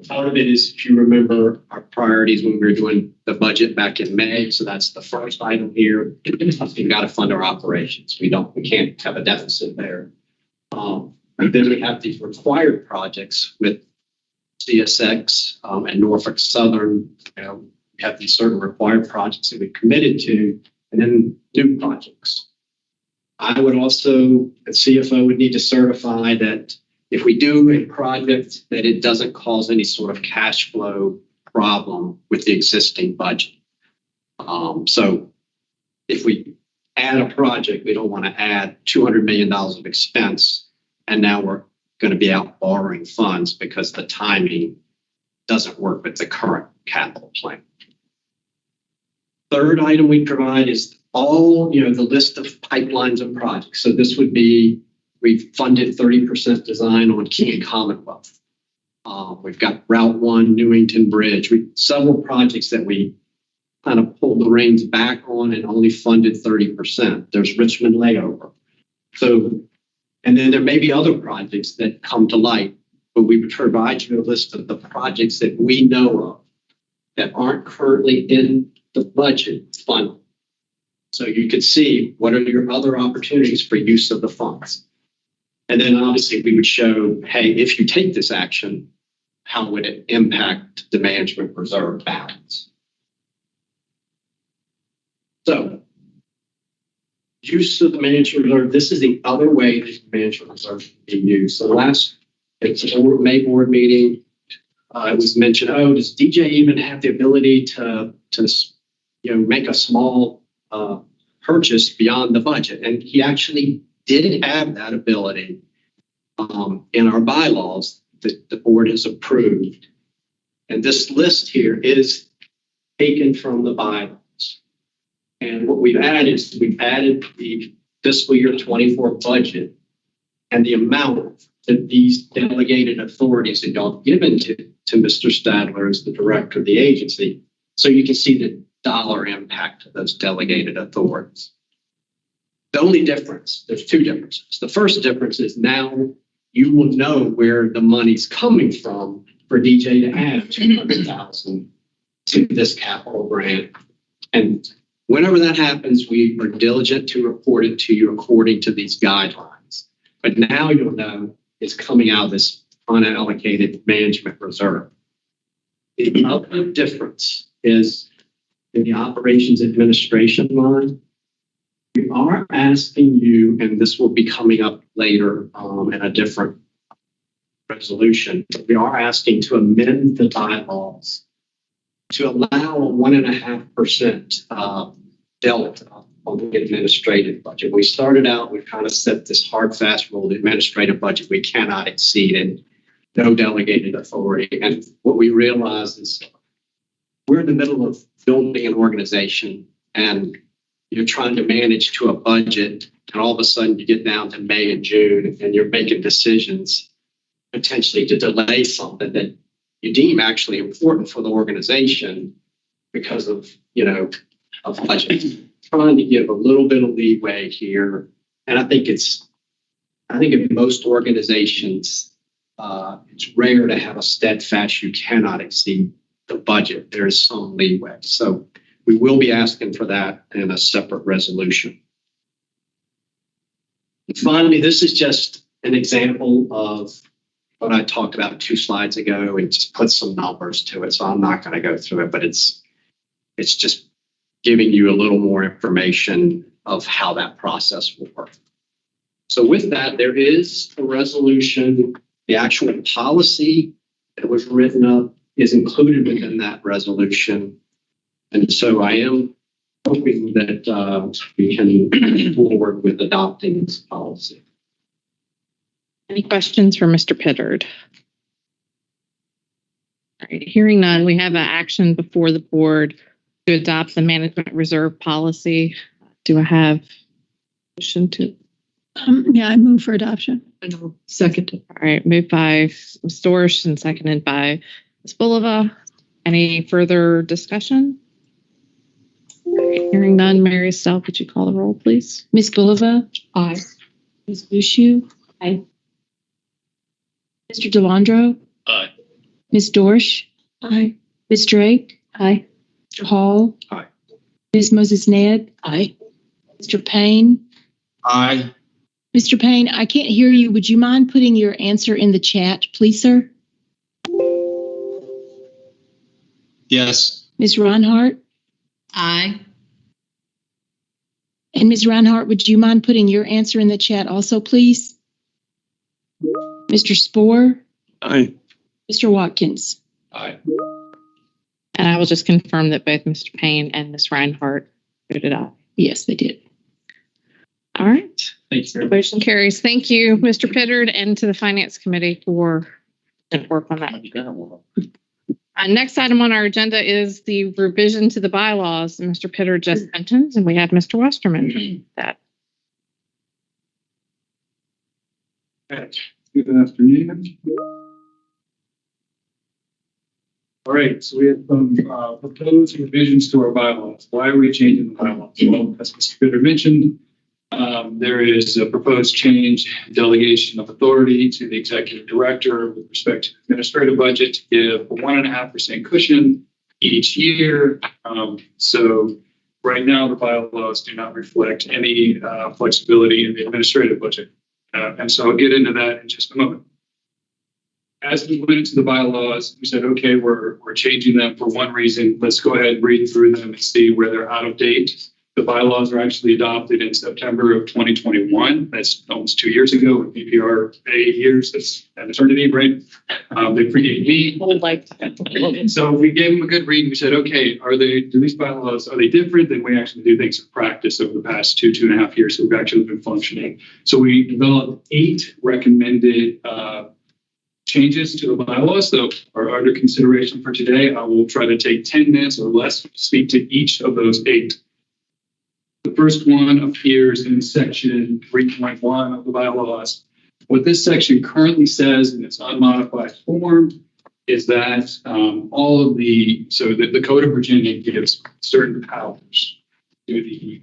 Part of it is, if you remember our priorities when we were doing the budget back in May, so that's the first item here. We've got to fund our operations. We can't have a deficit there. And then we have these required projects with CSX and Norfolk Southern. We have these certain required projects that we committed to, and then new projects. I would also, as CFO, would need to certify that if we do a project, that it doesn't cause any sort of cash flow problem with the existing budget. So if we add a project, we don't want to add $200 million of expense, and now we're going to be out borrowing funds because the timing doesn't work with the current capital plan. Third item we provide is all, the list of pipelines and projects. So this would be, we've funded 30% design on King and Commonwealth. We've got Route 1, Newington Bridge. Several projects that we kind of pulled the reins back on and only funded 30%. There's Richmond Layover. So, and then there may be other projects that come to light, but we would provide you a list of the projects that we know of that aren't currently in the budget fund. So you could see what are your other opportunities for use of the funds. And then obviously we would show, hey, if you take this action, how would it impact the management reserve balance? So use of the management reserve, this is the other way that the management reserve can be used. So it's a May board meeting. It was mentioned, does DJ even have the ability to make a small purchase beyond the budget? And he actually did have that ability in our bylaws that the board has approved. And this list here is taken from the bylaws. And what we've added is we've added the fiscal year 24 budget and the amount that these delegated authorities that y'all given to Mr. Stadler as the director of the agency. So you can see the dollar impact of those delegated authorities. The only difference, there's two differences. The first difference is now you will know where the money's coming from for DJ to add $200,000 to this capital grant. And whenever that happens, we are diligent to report it to you according to these guidelines. But now you'll know it's coming out of this unallocated management reserve. The other difference is in the operations administration line. We are asking you, and this will be coming up later in a different resolution. We are asking to amend the bylaws to allow a 1.5% delta on the administrative budget. We started out, we've kind of set this hard, fast rule, the administrative budget we cannot exceed and no delegated authority. And what we realized is we're in the middle of building an organization and you're trying to manage to a budget, and all of a sudden you get down to May and June and you're making decisions potentially to delay something that you deem actually important for the organization because of, of budget. Trying to give a little bit of leeway here. And I think in most organizations, it's rare to have a steadfast, you cannot exceed the budget. There is some leeway. So we will be asking for that in a separate resolution. And finally, this is just an example of what I talked about 2 slides ago. It just puts some numbers to it. So I'm not going to go through it, but it's just giving you a little more information of how that process will work. So with that, there is a resolution. The actual policy that was written up is included within that resolution. And so I am hoping that we can move forward with adopting this policy. Any questions for Mr. Pittard? All right, hearing none, we have an action before the board to adopt the management reserve policy. Do I have a motion to? Yeah, I move for adoption. And I'll second it. All right, moved by Ms. Dorsch and seconded by Ms. Bulova. Any further discussion? All right, hearing none, Mary Estelle, could you call the roll, please? Ms. Bulova? Aye. Ms. Bushu? Aye. Mr. Delandro? Aye. Ms. Dorsch? Aye. Ms. Drake? Aye. Mr. Hall? Aye. Ms. Moses Ned? Aye. Mr. Payne? Aye. Mr. Payne, I can't hear you. Would you mind putting your answer in the chat, please, sir? Yes. Ms. Reinhardt? Aye. And Ms. Reinhardt, would you mind putting your answer in the chat also, please? Mr. Spohr? Aye. Mr. Watkins? Aye. And I will just confirm that both Mr. Payne and Ms. Reinhardt voted aye. Yes, they did. All right. Thanks, The motion carries. Thank you, Mr. Pittard, and to the Finance Committee for work on that. Next item on our agenda is the revision to the bylaws Mr. Pittard just mentioned, and we have Mr. Westerman. That. Good afternoon. All right, so we have some proposed revisions to our bylaws. Why are we changing the bylaws? Well, as Mr. Pittard mentioned, there is a proposed change in delegation of authority to the executive director with respect to administrative budget to give a 1.5% cushion each year. So right now, the bylaws do not reflect any flexibility in the administrative budget. And so I'll get into that in just a moment. As we went into the bylaws, we said, okay, we're changing them for one reason. Let's go ahead and read through them and see where they're out of date. The bylaws were actually adopted in September of 2021. That's almost 2 years ago. With VPRA years, that's an eternity, right? They predate me. So we gave them a good read. We said, okay, do these bylaws, are they different than we actually do things in practice over the past 2.5 years that we've actually been functioning? So we developed 8 recommended changes to the bylaws that are under consideration for today. I will try to take 10 minutes or less to speak to each of those 8. The first one appears in section 3.1 of the bylaws. What this section currently says in its unmodified form is that the Code of Virginia gives certain powers to the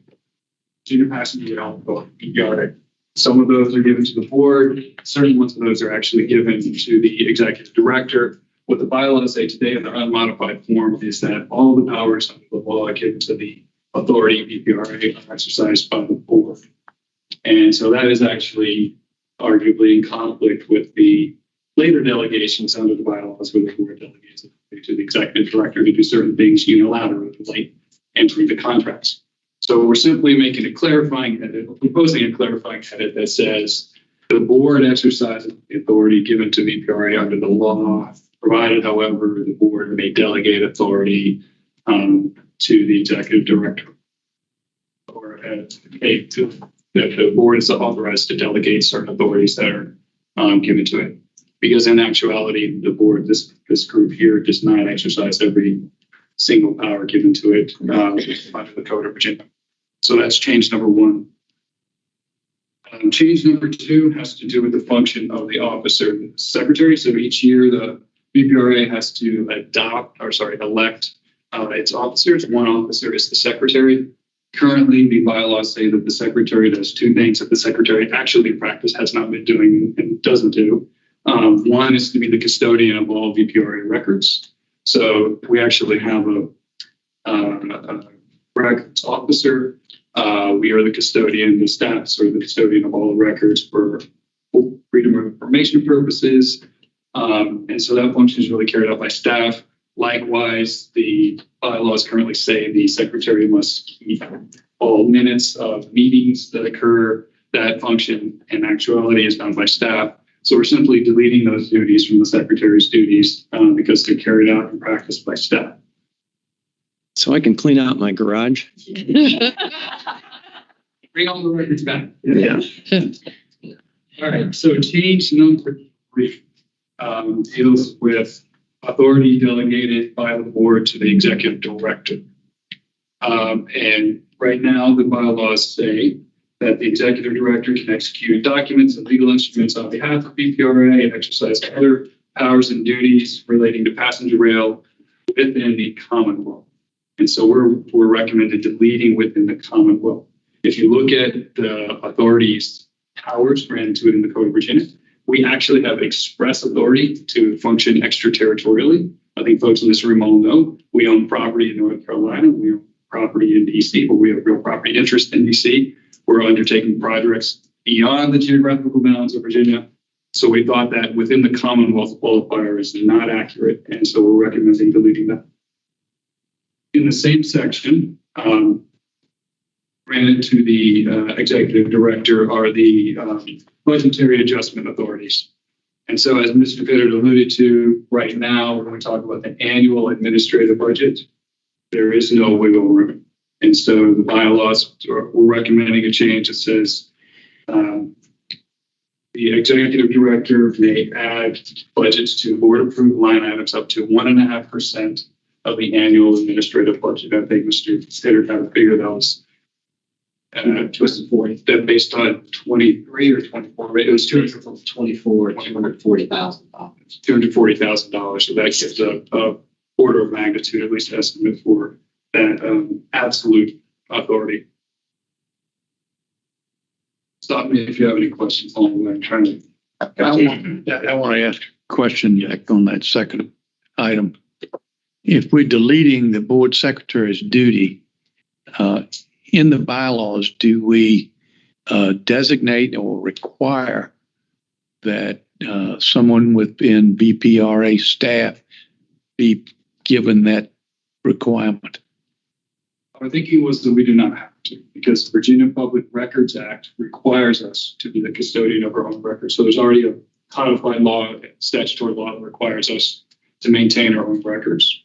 junior passenger VPRA. Some of those are given to the board. Certain ones of those are actually given to the executive director. What the bylaws say today in their unmodified form is that all the powers under the law are given to the authority VPRA are exercised by the board. And so that is actually arguably in conflict with the later delegations under the bylaws where the board delegates to the executive director to do certain things unilaterally, like entering the contracts. So we're simply making a clarifying edit, or proposing a clarifying edit that says The board exercises the authority given to VPRA under the law, provided, however, the board may delegate authority to the executive director, or the board is authorized to delegate certain authorities that are given to it. Because in actuality, the board, this group here, does not exercise every single power given to it under the Code of Virginia. So that's change number one. Change number two has to do with the function of the officer secretary. So each year, the VPRA has to elect its officers. One officer is the secretary. Currently, the bylaws say that the secretary does two things that the secretary actually in practice has not been doing and doesn't do. One is to be the custodian of all VPRA records. So we actually have a records officer. We are the custodian, the staffs are the custodian of all the records for freedom of information purposes. And so that function is really carried out by staff. Likewise, the bylaws currently say the secretary must keep all minutes of meetings that occur. That function in actuality is done by staff. So we're simply deleting those duties from the secretary's duties because they're carried out in practice by staff. So I can clean out my garage. Bring all the records back. Yeah. All right. So change number 3 deals with authority delegated by the board to the executive director. And right now, the bylaws say that the executive director can execute documents and legal instruments on behalf of VPRA and exercise other powers and duties relating to passenger rail within the Commonwealth. And so we're recommended deleting within the Commonwealth. If you look at the authority's powers granted to it in the Code of Virginia, we actually have express authority to function extraterritorially. I think folks in this room all know we own property in North Carolina. We own property in DC, but we have real property interest in DC. We're undertaking projects beyond the geographical bounds of Virginia. So we thought that within the Commonwealth qualifier is not accurate. And so we're recommending deleting that. In the same section, granted to the executive director are the budgetary adjustment authorities. And so as Mr. Bittert alluded to, right now, we're going to talk about the annual administrative budget. There is no wiggle room. And so the bylaws, we're recommending a change that says the executive director may add budgets to board approved line items up to 1.5% of the annual administrative budget. I think Mr. Bittert had to figure those. That based on 23 or 24, it was 240,000. $240,000. So that gives a order of magnitude, at least estimate for that absolute authority. Stop me if you have any questions on what I'm trying to. I want to ask a question, Jack, on that second item. If we're deleting the board secretary's duty, in the bylaws, do we designate or require that someone within VPRA staff be given that requirement? Our thinking was that we do not have to, because the Virginia Public Records Act requires us to be the custodian of our own records. So there's already a codified law, statutory law that requires us to maintain our own records.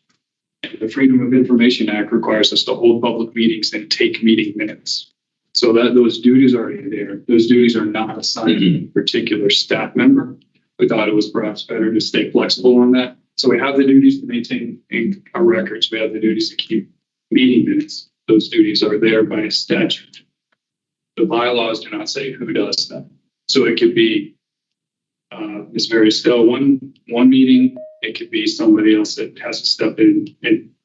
And the Freedom of Information Act requires us to hold public meetings and take meeting minutes. So that those duties are already there. Those duties are not assigned to a particular staff member. We thought it was perhaps better to stay flexible on that. So we have the duties to maintain our records. We have the duties to keep meeting minutes. Those duties are there by statute. The bylaws do not say who does that. So it could be Ms. Mary Stell one meeting. It could be somebody else that has to step in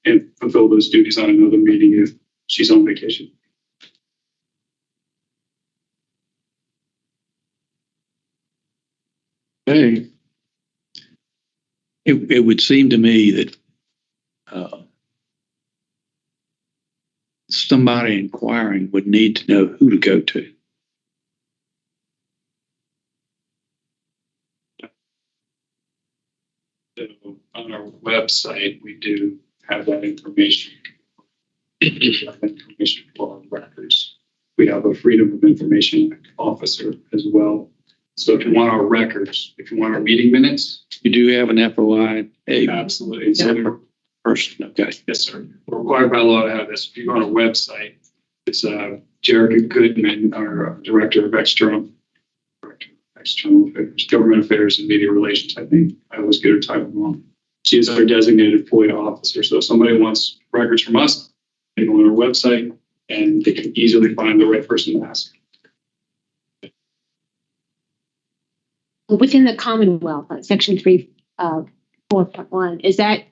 and fulfill those duties on another meeting if she's on vacation. Hey, it would seem to me that somebody inquiring would need to know who to go to. So on our website, we do have that information. Information for our records. We have a Freedom of Information Act officer as well. So if you want our records, if you want our meeting minutes, You do have an FOI, absolutely. So person, okay. yes, sir. We're required by law to have this. If you go on our website, it's Jerica Goodman, our Director of External Affairs, Government Affairs and Media Relations, I think. I always get her title wrong. She is our designated FOIA officer. So if somebody wants records from us, they go on our website and they can easily find the right person to ask. Within the Commonwealth, Section 4.1, is that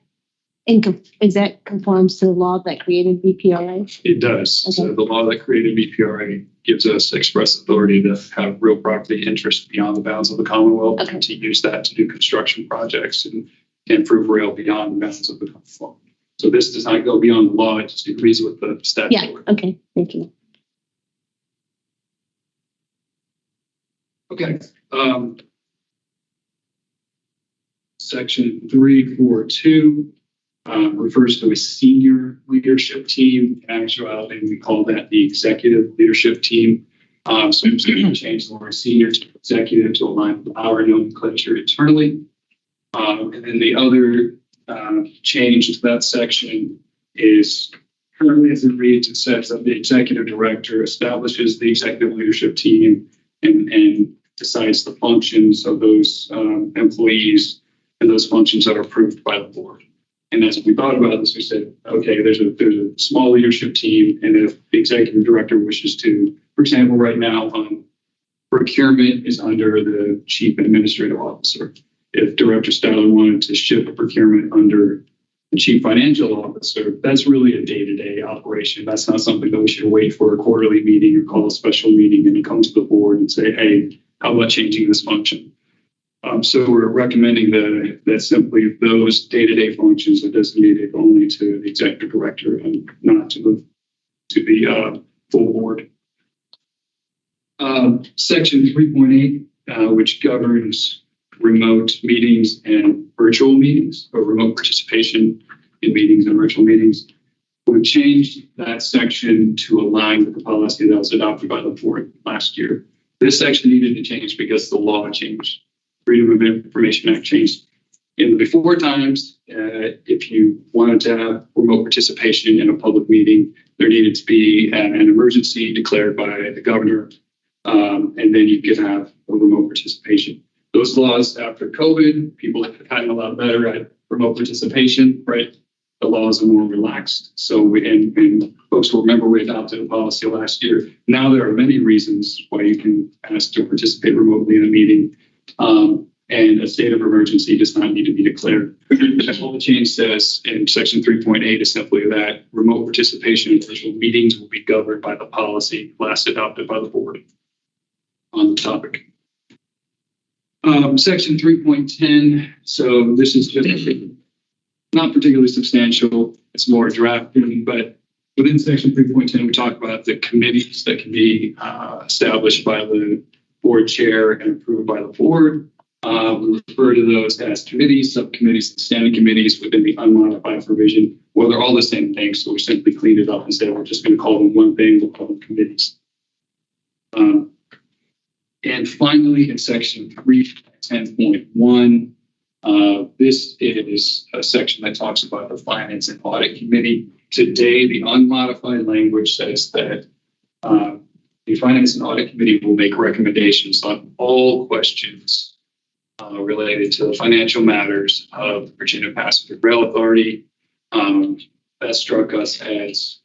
conforms to the law that created VPRA? It does. Okay. So the law that created VPRA gives us express authority to have real property interest beyond the bounds of the Commonwealth, and to use that to do construction projects and improve rail beyond the bounds of the Commonwealth. So this does not go beyond the law; it just agrees with the statute. Yeah. Okay. Thank you. Okay. Section 342 refers to a senior leadership team. In actuality, we call that the executive leadership team. So I'm just going to change the word senior to executive to align with our nomenclature internally. And then the other change to that section is currently as it reads, it says that the executive director establishes the executive leadership team and decides the functions of those employees and those functions that are approved by the board. And as we thought about this, we said, okay, there's a small leadership team, and if the executive director wishes to, for example, right now, procurement is under the chief administrative officer. If Director Styler wanted to shift procurement under the chief financial officer, that's really a day-to-day operation. That's not something that we should wait for a quarterly meeting or call a special meeting and come to the board and say, hey, how about changing this function? So we're recommending that simply those day-to-day functions are designated only to the executive director and not to the full board. Section 3.8, which governs remote meetings and virtual meetings, or remote participation in meetings and virtual meetings. We've changed that section to align with the policy that was adopted by the board last year. This section needed to change because the law changed. Freedom of Information Act changed. In the before times, if you wanted to have remote participation in a public meeting, there needed to be an emergency declared by the governor, and then you could have a remote participation. Those laws after COVID, people have gotten a lot better at remote participation, right? The laws are more relaxed. So, and folks will remember we adopted a policy last year. Now there are many reasons why you can ask to participate remotely in a meeting. And a state of emergency does not need to be declared. All the change says in section 3.8 is simply that remote participation in virtual meetings will be governed by the policy last adopted by the board on the topic. Section 3.10. So this is just not particularly substantial. It's more drafting, but within section 3.10, we talk about the committees that can be established by the board chair and approved by the board. We refer to those as committees, subcommittees, and standing committees within the unmodified provision. Well, they're all the same thing, so we simply cleaned it up and said we're just going to call them one thing. We'll call them committees. And finally, in section 310.1, this is a section that talks about the Finance and Audit Committee. Today, the unmodified language says that the Finance and Audit Committee will make recommendations on all questions related to the financial matters of the Virginia Passenger Rail Authority. That struck us as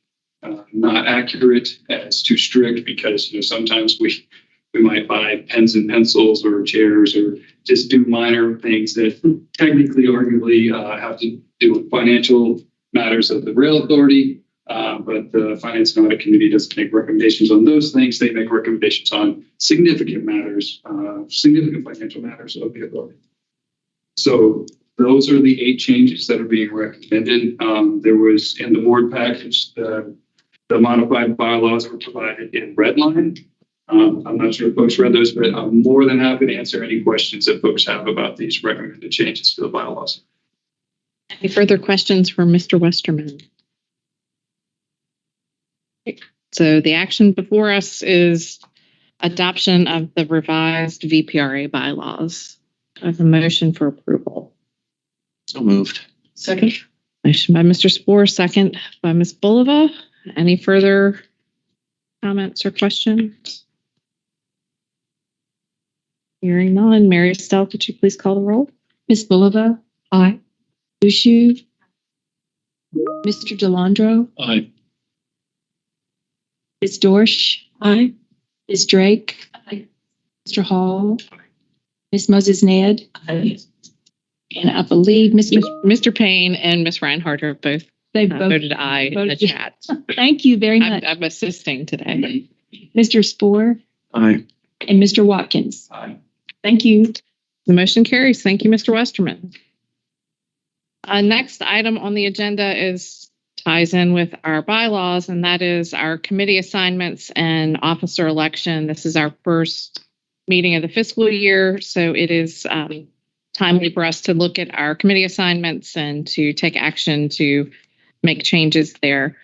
not accurate, as too strict, because sometimes we might buy pens and pencils or chairs or just do minor things that technically, arguably, have to do with financial matters of the rail authority. But the Finance and Audit Committee doesn't make recommendations on those things. They make recommendations on significant matters, significant financial matters of the authority. So those are the 8 changes that are being recommended. There was in the board package, the modified bylaws were provided in red line. I'm not sure if folks read those, but I'm more than happy to answer any questions that folks have about these recommended changes to the bylaws. Any further questions for Mr. Westerman? So the action before us is adoption of the revised VPRA bylaws. I have a motion for approval. So moved. Second. Motion by Mr. Spore, second by Ms. Bulova. Any further comments or questions? Hearing none. Mary Estelle, could you please call the roll? Ms. Bulova? Aye. Bushu? Mr. Delandro? Aye. Ms. Dorsch? Aye. Ms. Drake? Aye. Mr. Hall? Ms. Moses Ned? Aye. And I believe Mr. Payne and Ms. Reinhardt are both they both voted aye in the voted chat. Thank you very much. I'm assisting today. Mr. Spore Aye. and Mr. Watkins. Aye. Thank you. The motion carries. Thank you, Mr. Westerman. Next item on the agenda ties in with our bylaws, and that is our committee assignments and officer election. This is our first meeting of the fiscal year, so it is timely for us to look at our committee assignments and to take action to make changes there.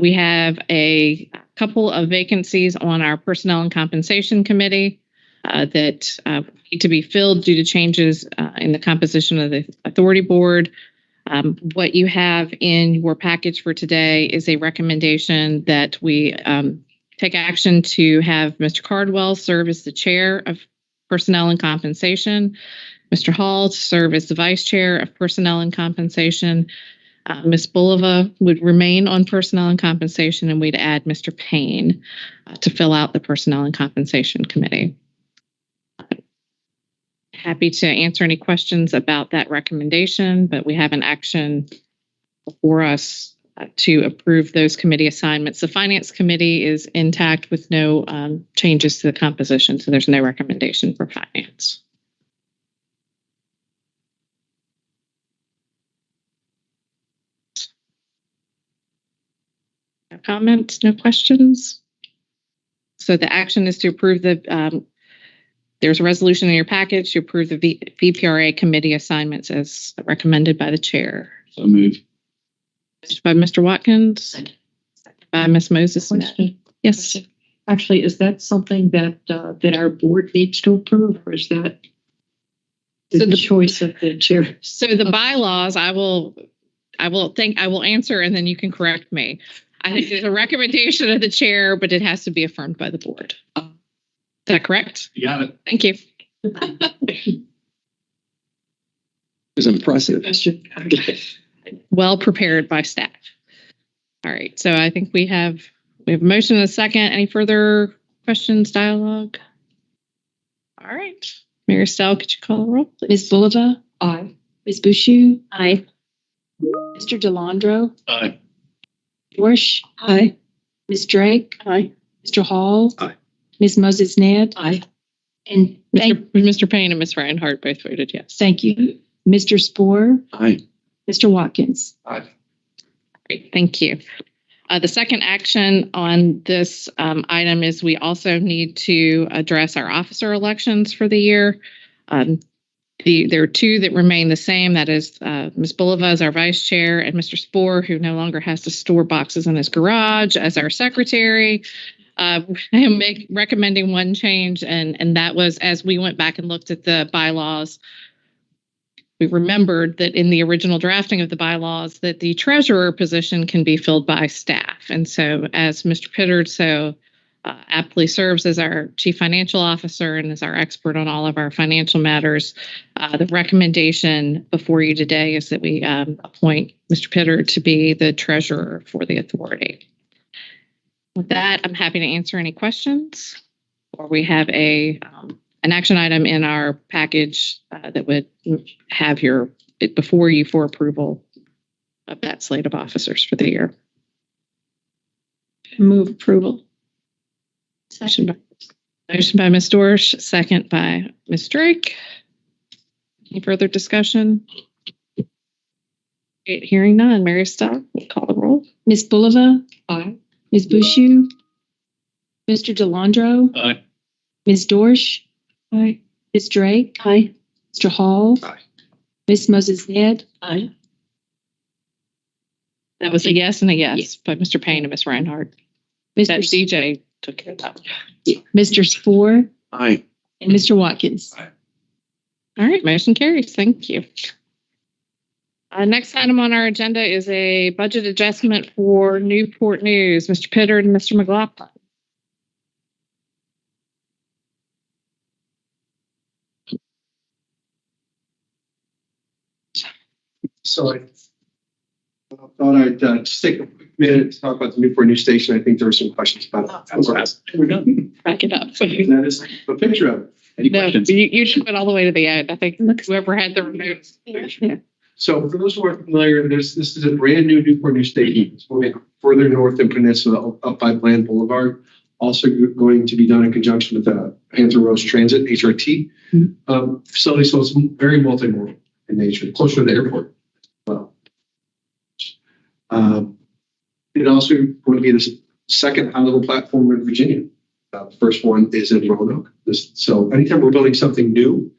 We have a couple of vacancies on our Personnel and Compensation Committee that need to be filled due to changes in the composition of the Authority Board. What you have in your package for today is a recommendation that we take action to have Mr. Cardwell serve as the chair of Personnel and Compensation, Mr. Hall to serve as the vice chair of Personnel and Compensation. Ms. Bulova would remain on Personnel and Compensation, and we'd add Mr. Payne to fill out the Personnel and Compensation Committee. Happy to answer any questions about that recommendation, but we have an action before us to approve those committee assignments. The Finance Committee is intact with no changes to the composition, so there's no recommendation for Finance. No comments, no questions. So the action is to approve there's a resolution in your package to approve the VPRA committee assignments as recommended by the chair. So move. By Mr. Watkins. By Ms. Moses. Question. Yes. Actually, is that something that that our board needs to approve, or is that the choice of the chair? So the bylaws, I will answer, and then you can correct me. I think there's a recommendation of the chair, but it has to be affirmed by the board. Is that correct? You got it. Thank you. It was impressive. Well prepared by staff. All right. So I think we have a motion and a second. Any further questions, dialogue? All right. Mary Estelle, could you call the roll, please? Ms. Bulova? Aye. Ms. Bushu? Aye. Mr. Delandro? Aye. Dorsch? Aye. Ms. Drake? Aye. Mr. Hall? Aye. Ms. Moses Ned? Aye. And Mr. Payne and Ms. Reinhardt both voted yes. thank you. Mr. Spore? Aye. Mr. Watkins? Aye. Great, thank you. The second action on this item is we also need to address our officer elections for the year. There are two that remain the same. That is Ms. Bulova as our vice chair and Mr. Spore, who no longer has to store boxes in his garage, as our secretary. I am recommending one change, and that was as we went back and looked at the bylaws, we remembered that in the original drafting of the bylaws that the treasurer position can be filled by staff. And so as Mr. Pittard so aptly serves as our chief financial officer and is our expert on all of our financial matters, the recommendation before you today is that we appoint Mr. Pittard to be the treasurer for the authority. With that, I'm happy to answer any questions, or we have an action item in our package that would have it before you for approval of that slate of officers for the year. Move approval. Motion by Ms. Dorsch, second by Ms. Drake. Any further discussion? Hearing none. Mary Estelle, call the roll. Ms. Bulova? Aye. Ms. Bushu? Mr. Delandro? Aye. Ms. Dorsch? Aye. Ms. Drake? Aye. Mr. Hall? Aye. Ms. Moses Ned? Aye. That was a yes and a yes by Mr. Payne and Ms. Reinhardt. That DJ took care of that. Mr. Spore Aye. and Mr. Watkins. All right, motion carries. Thank you. Next item on our agenda is a budget adjustment for Newport News. Mr. Pittard and Mr. McLaughlin. So I thought I'd just take a quick minute to talk about the Newport News Station. I think there were some questions about it. We're done. Back it up. That is a picture of it. Any No, questions? you should put all the way to the end. I think whoever had the remote. So for those who aren't familiar, this is a brand new Newport News Station. It's moving further north than Peninsula up by Bland Boulevard. Also going to be done in conjunction with Hampton Roads Transit, HRT facility. So it's very multimodal in nature, closer to the airport. Well, it also going to be the second high-level platform in Virginia. The first one is in Roanoke. So anytime we're building something new,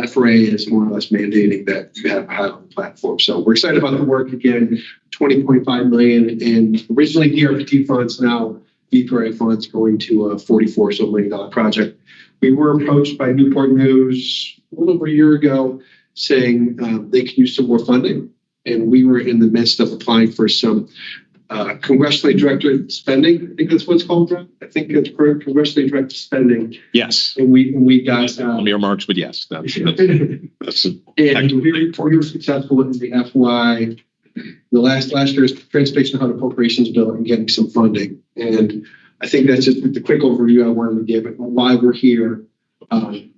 FRA is more or less mandating that you have a high-level platform. So we're excited about the work. Again, $20.5 million in originally DRPT funds, now VPRA funds, going to a $44 million project. We were approached by Newport News a little over a year ago saying they could use some more funding. And we were in the midst of applying for some congressionally directed spending. I think that's what it's called, Brad. I think it's congressionally directed spending. Yes. And we got earmarks, but yes, that's and we were successful in the FY, the last year's Transportation Hub Appropriations Bill, and getting some funding. And I think that's just the quick overview I wanted to give and why we're here.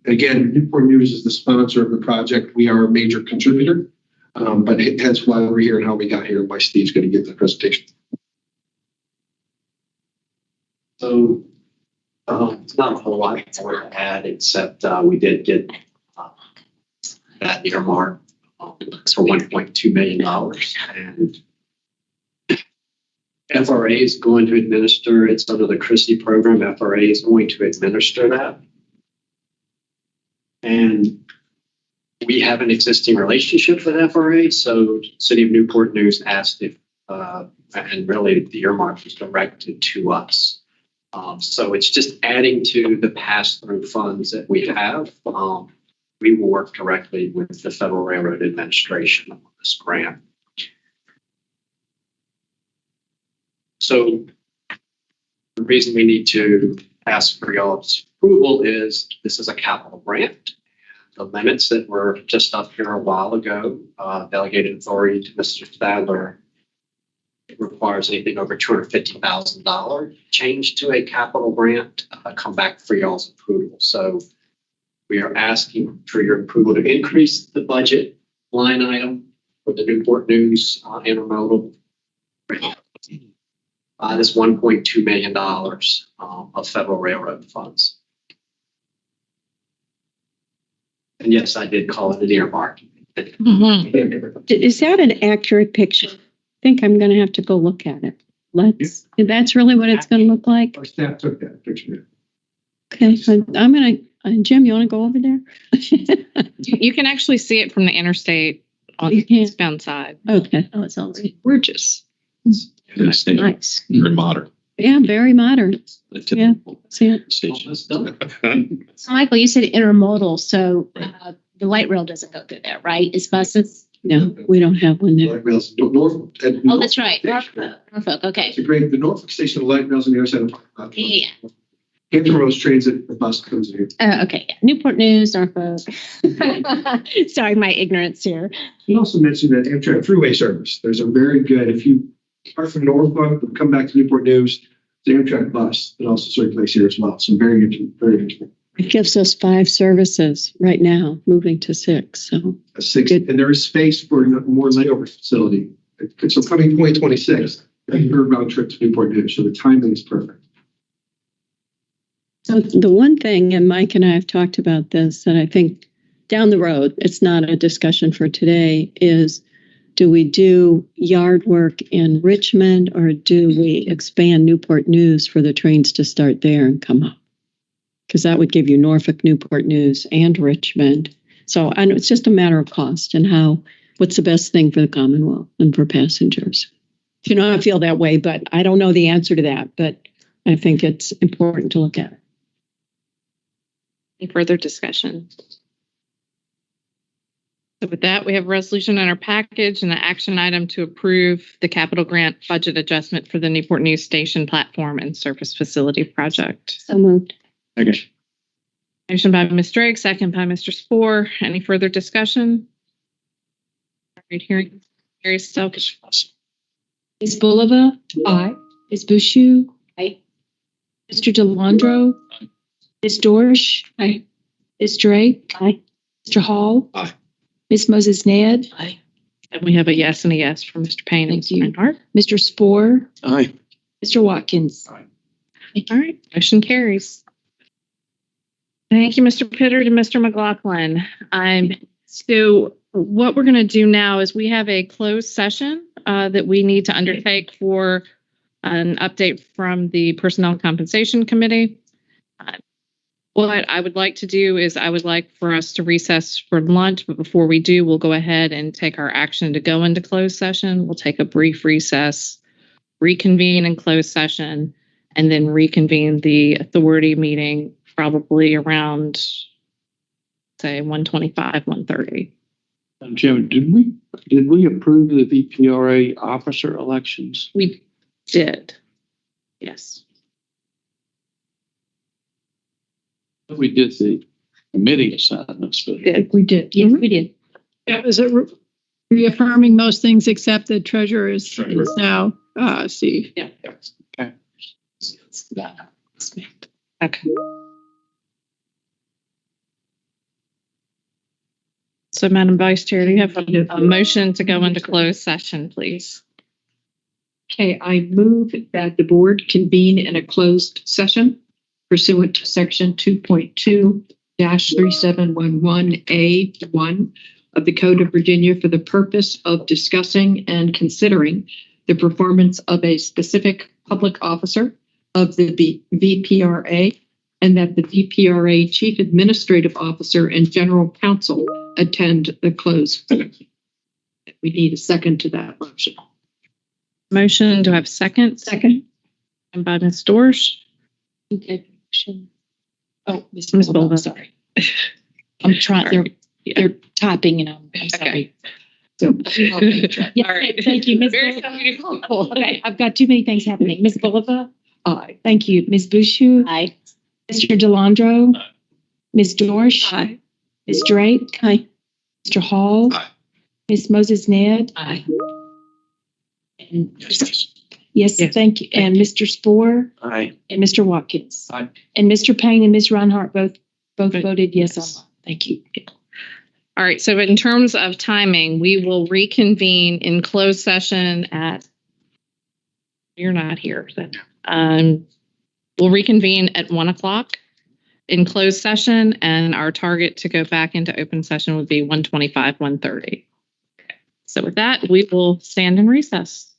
Again, Newport News is the sponsor of the project. We are a major contributor, but that's why we're here and how we got here, and why Steve's going to give the presentation. So it's not a whole lot more to add, except we did get that earmark for $1.2 million. And FRA is going to administer, it's under the Christie program, FRA is going to administer that. And we have an existing relationship with FRA, so City of Newport News asked if, and really the earmark was directed to us. So it's just adding to the pass-through funds that we have. We will work directly with the Federal Railroad Administration on this grant. So the reason we need to ask for y'all's approval is this is a capital grant. The limits that were just up here a while ago, delegated authority to Mr. Stadler, it requires anything over $250,000 change to a capital grant, come back for y'all's approval. So we are asking for your approval to increase the budget line item for the Newport News intermodal. This $1.2 million of Federal Railroad funds. And yes, I did call it an earmark. Is that an accurate picture? I think I'm going to have to go look at it. That's really what it's going to look like. Our staff took that picture. Okay, so I'm going to, Jim, you want to go over there? You can actually see it from the interstate on the eastbound side. Okay. Oh, it sounds gorgeous. Nice. Very modern. Yeah, very modern. Yeah, see it. So Michael, you said intermodal, so the light rail doesn't go through there, right? It's buses? No, we don't have one there. Light rails, Norfolk. Oh, that's right. Norfolk, okay. It's a great, the Norfolk station, the light rails on the other side of Yeah. Hampton Roads Transit, the bus comes in here. Okay. Yeah. Newport News, Norfolk. Sorry, my ignorance here. You also mentioned that Amtrak freeway service. There's a very good, if you are from Norfolk, come back to Newport News, the Amtrak bus that also circulates here as well. So very good, very good. It gives us 5 services right now, moving to 6. So 6, and there is space for more layover facility. So coming 2026, a third round trip to Newport News. So the timing is perfect. So the one thing, and Mike and I have talked about this, and I think down the road, it's not a discussion for today, is do we do yard work in Richmond or do we expand Newport News for the trains to start there and come up? Because that would give you Norfolk, Newport News, and Richmond. So I know it's just a matter of cost and what's the best thing for the Commonwealth and for passengers. If you don't feel that way, but I don't know the answer to that. But I think it's important to look at. Any further discussion? So with that, we have a resolution in our package and an action item to approve the capital grant budget adjustment for the Newport News Station platform and surface facility project. So moved. Okay. Motion by Ms. Drake, second by Mr. Spore. Any further discussion? All right, hearing carries so. Ms. Bulova? Aye. Ms. Bushu? Aye. Mr. Delandro? Aye. Ms. Dorsch? Aye. Ms. Drake? Aye. Mr. Hall? Aye. Ms. Moses Ned? Aye. And we have a yes and a yes from Mr. Payne and Thank you. Reinhardt. Mr. Spore? Aye. Mr. Watkins? All right, motion carries. Thank you, Mr. Pittard and Mr. McLaughlin. So what we're going to do now is we have a closed session that we need to undertake for an update from the Personnel and Compensation Committee. What I would like to do is I would like for us to recess for lunch, but before we do, we'll go ahead and take our action to go into closed session. We'll take a brief recess, reconvene in closed session, and then reconvene the authority meeting probably around, say, 1:25, 1:30. Jim, did we approve the VPRA officer elections? We did. Yes. We did the committee assignments, but We did. Yes, we did. Yeah, is it reaffirming most things except the treasurer is now Steve? Yeah. okay. Okay. So, Madam Vice Chair, do you have a motion to go into closed session, please? Okay, I move that the board convene in a closed session pursuant to section 2.2-3711A1 of the Code of Virginia for the purpose of discussing and considering the performance of a specific public officer of the VPRA, and that the VPRA Chief Administrative Officer and General Counsel attend the closed session. We need a second to that motion. Motion, do I have a second? Second. And by Ms. Dorsch. Oh, Ms. Bulova. Bulova, sorry. I'm trying, they're typing and I'm sorry. So, yeah, All right. thank you, Ms. Very Bulova. Okay, I've got too many things happening. Ms. Bulova? Aye. Thank you. Ms. Bushu? Aye. Mr. Delandro? Aye. Ms. Dorsch? Aye. Ms. Drake? Aye. Mr. Hall? Aye. Ms. Moses Ned? Aye. And Yes. yes, Yes. thank you. And Mr. Spore? Aye. And Mr. Watkins? Aye. And Mr. Payne and Ms. Reinhardt both Good. voted yes Yes. on that. Thank you. All right. So in terms of timing, we will reconvene in closed session at, you're not here. We'll reconvene at 1:00 in closed session, and our target to go back into open session would be 1:25, 1:30. So with that, we will stand in recess.